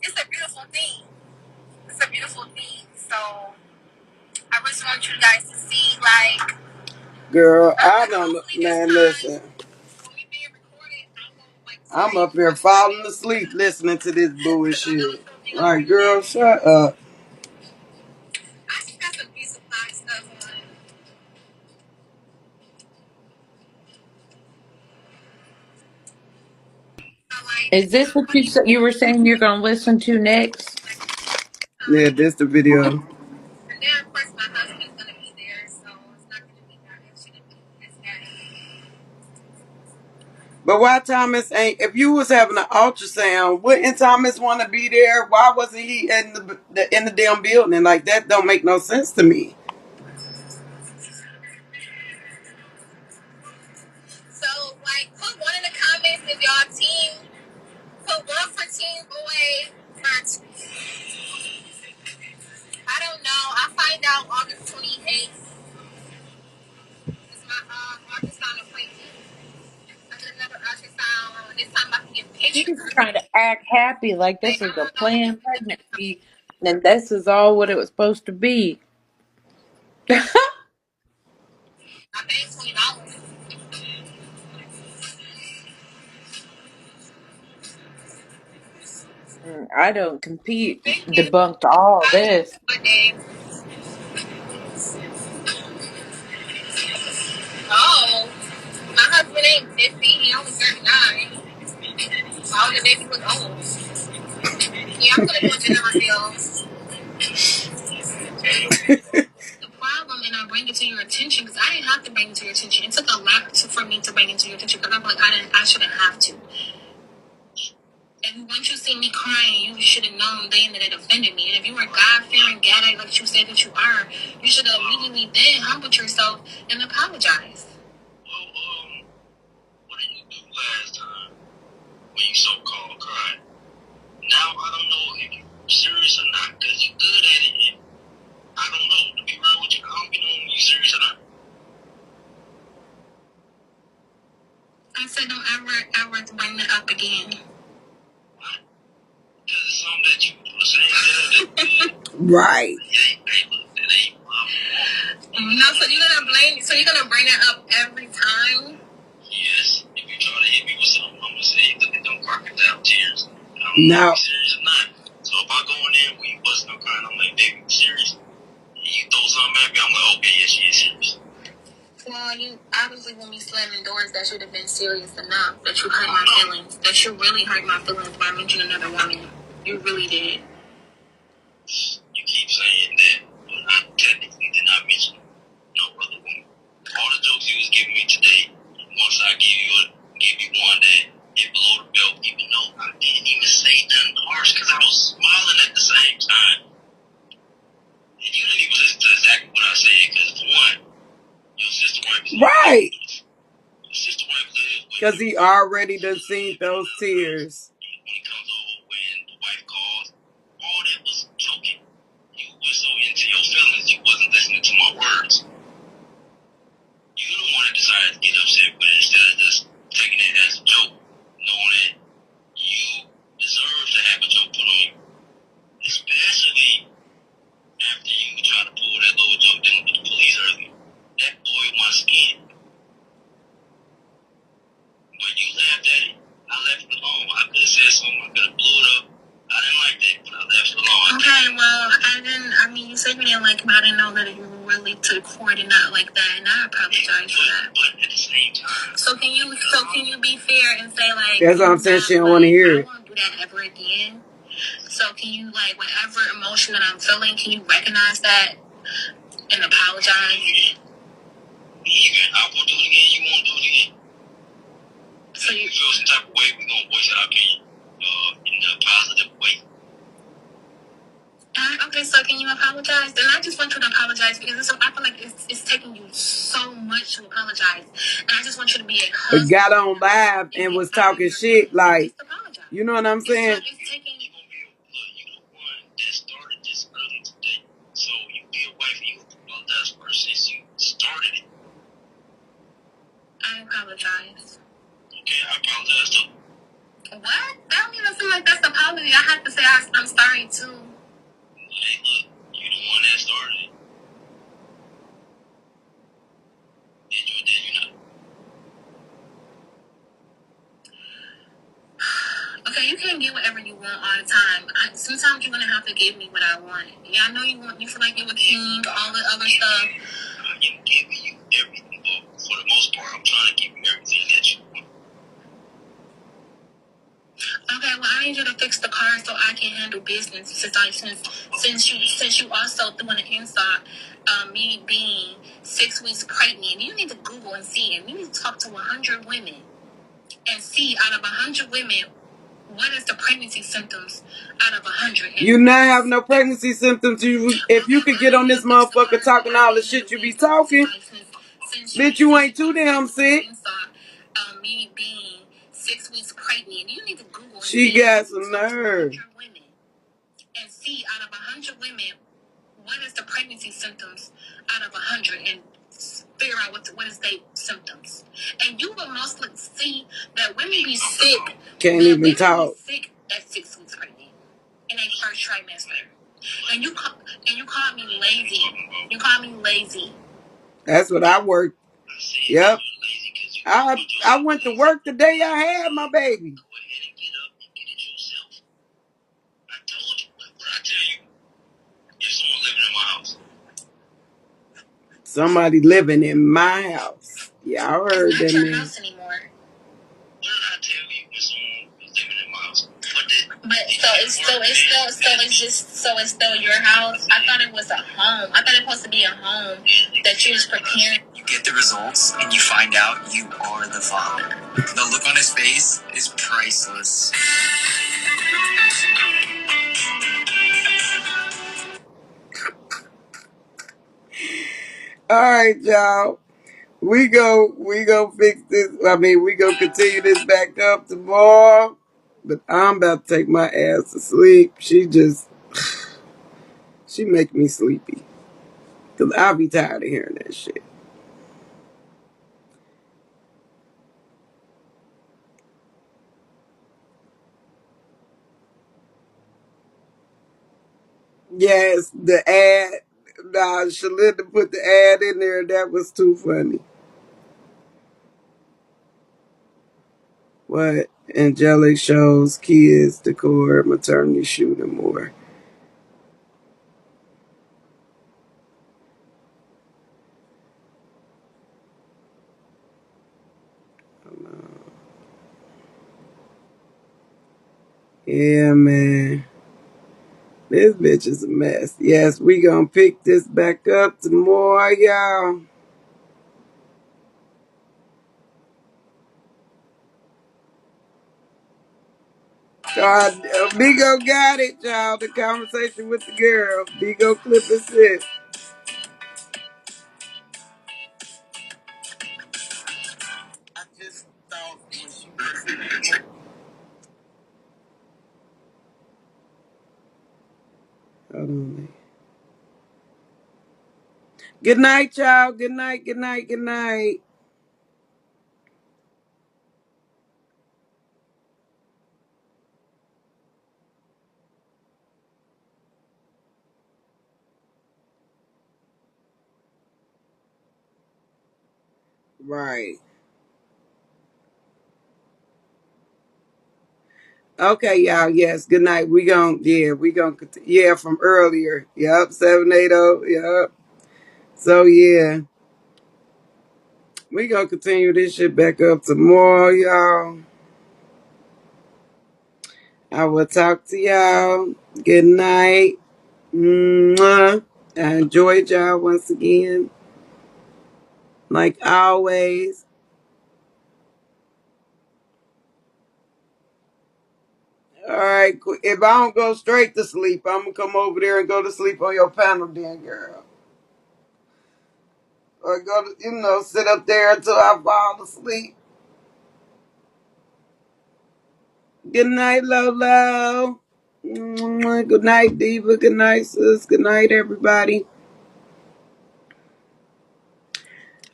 it's a beautiful thing. It's a beautiful thing. So I just want you guys to see, like, Girl, I don't know. Man, listen. I'm up here falling asleep listening to this bullshit. Like, girl, shut up. I just got some piece of pie stuff on. is this what you were saying you're gonna listen to next? Yeah, this the video. And then, of course, my husband's gonna be there, so it's not gonna be that. It's gonna be his daddy. But why Thomas ain't? If you was having an ultrasound, wouldn't Thomas want to be there? Why wasn't he in the damn building? Like that don't make no sense to me. So, like, put one in the comments if y'all team. Put one for Team Boy. I don't know. I'll find out August 28th. It's my ultrasound appointment. I did another ultrasound. This time I can get pictures. She's trying to act happy like this is a planned pregnancy, and this is all what it was supposed to be. I paid $20. I don't compete. Thank you. Debunked all this. Day. Oh, my husband ain't 50. He only 39. All the baby was old. Yeah, I'm gonna do a gender reveal. The problem, and I bring it to your attention because I didn't have to bring it to your attention. It took a lot for me to bring it to your attention because I'm like, I shouldn't have to. And once you see me crying, you should have known then that it offended me. And if you were God-fearing, God, like you said that you are, you should have immediately then humbled yourself and apologized. Well, what did you do last time when you so-called cried? Now I don't know if you're serious or not because you're good at it. And I don't know. To be real with you, I don't be knowing you serious or not. I said don't ever bring that up again. Because it's something that you were saying that Right. that ain't my fault. No, so you're gonna bring that up every time? Yes. If you try to hit me with something, I'm going to say, look at them crocodile tears. I don't know if you're serious or not. So if I go in there where you busting up crying, I'm like, baby, you serious? And you throw something at me, I'm like, okay, yeah, she is serious. Well, you obviously when you slamming doors, that should have been serious enough. That you hurt my feelings. That you really hurt my feelings by mentioning another woman. You really did. You keep saying that, but I technically did not mention no other woman. All the jokes you was giving me today, once I give you one that hit below the belt, even though I didn't even say nothing harsh because I was smiling at the same time. And you didn't even listen to exactly what I said because for one, your sister wife is Right. Your sister wife lives with Because he already done seen those tears. when he comes over, when the wife calls, all that was joking. You were so into your feelings, you wasn't listening to my words. You the one that decided to get upset with it instead of just taking it as a joke, knowing that you deserve to have a joke put on you. Especially after you try to pull that little joke dealing with the police earlier. That boiled my skin. But you laughed at it. I left it alone. I could have said something. I could have blew it up. I didn't like that, but I left it alone. Okay, well, you said you didn't like him. I didn't know that you really took court and not like that, and I apologize for that. But at the same time. So can you be fair and say, like, That's what I'm saying. She don't want to hear it. I won't do that ever again. So can you, like, whatever emotion that I'm feeling, can you recognize that and apologize? Even I won't do it again. You won't do it again. So you feel some type of way, we're going to voice our opinion in a positive way. Okay, so can you apologize? Then I just want you to apologize because I feel like it's taking you so much to apologize. And I just want you to be a husband. But got on live and was talking shit like, you know what I'm saying? It's taking You the one that started this early today. So you be a wife and you apologize first since you started it. I apologize. Okay, I apologize too. What? I don't even feel like that's apology. I have to say I'm sorry too. Hey, look, you the one that started it. Did you not? Okay, you can't get whatever you want all the time. Sometimes you're gonna have to give me what I want. Yeah, I know you feel like you're a king, all the other stuff. I am giving you everything, but for the most part, I'm trying to give you everything that you want. Okay, well, I need you to fix the car so I can handle business. Since you also threw an insult, me being 6 weeks pregnant, you need to Google and see it. You need to talk to 100 women And see, out of 100 women, what is the pregnancy symptoms out of 100? You not have no pregnancy symptoms. If you could get on this motherfucker talking all the shit you be talking, bitch, you ain't too damn sick. Me being 6 weeks pregnant, you need to Google. She got some nerve. And see, out of 100 women, what is the pregnancy symptoms out of 100, and figure out what is their symptoms. And you will mostly see that women be sick. Can't even talk. Be sick at 6 weeks pregnant in their first trimester. And you call me lazy. You call me lazy. That's what I worked. Yep. I went to work the day I had my baby. Somebody living in my house. Y'all heard that, man. House anymore. But it's still your house. I thought it was a home. I thought it was supposed to be a home that you was preparing. You get the results and you find out you are the father. The look on his face is priceless. All right, y'all. We go fix this. I mean, we go continue this back up tomorrow. But I'm about to take my ass to sleep. She make me sleepy. Because I'll be tired of hearing that shit. Yes, the ad. Nah, Shalinda put the ad in there. That was too funny. What? Angelic shows, kids, decor, maternity shoot, and more. Yeah, man. This bitch is a mess. Yes, we gonna pick this back up tomorrow, y'all. God, Bigo got it, y'all. The conversation with the girl. Bigo clip is it. I just thought when she was... Hold on. Good night, y'all. Good night, good night, good night. Right. Okay, y'all. Yes. Good night. We gon' from earlier. Yep. 780. Yep. So yeah. We gonna continue this shit back up tomorrow, y'all. I will talk to y'all. Good night. Mwah. I enjoyed y'all once again. Like always. All right. If I don't go straight to sleep, I'm gonna come over there and go to sleep on your panel, then, girl. Or go to, sit up there until I fall asleep. Good night, Lolo. Good night, Diva. Good night, sis. Good night, everybody.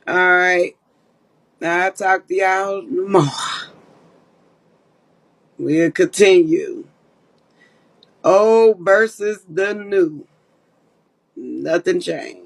All right. I'll talk to y'all tomorrow. We'll continue. Old versus the new. Nothing changed.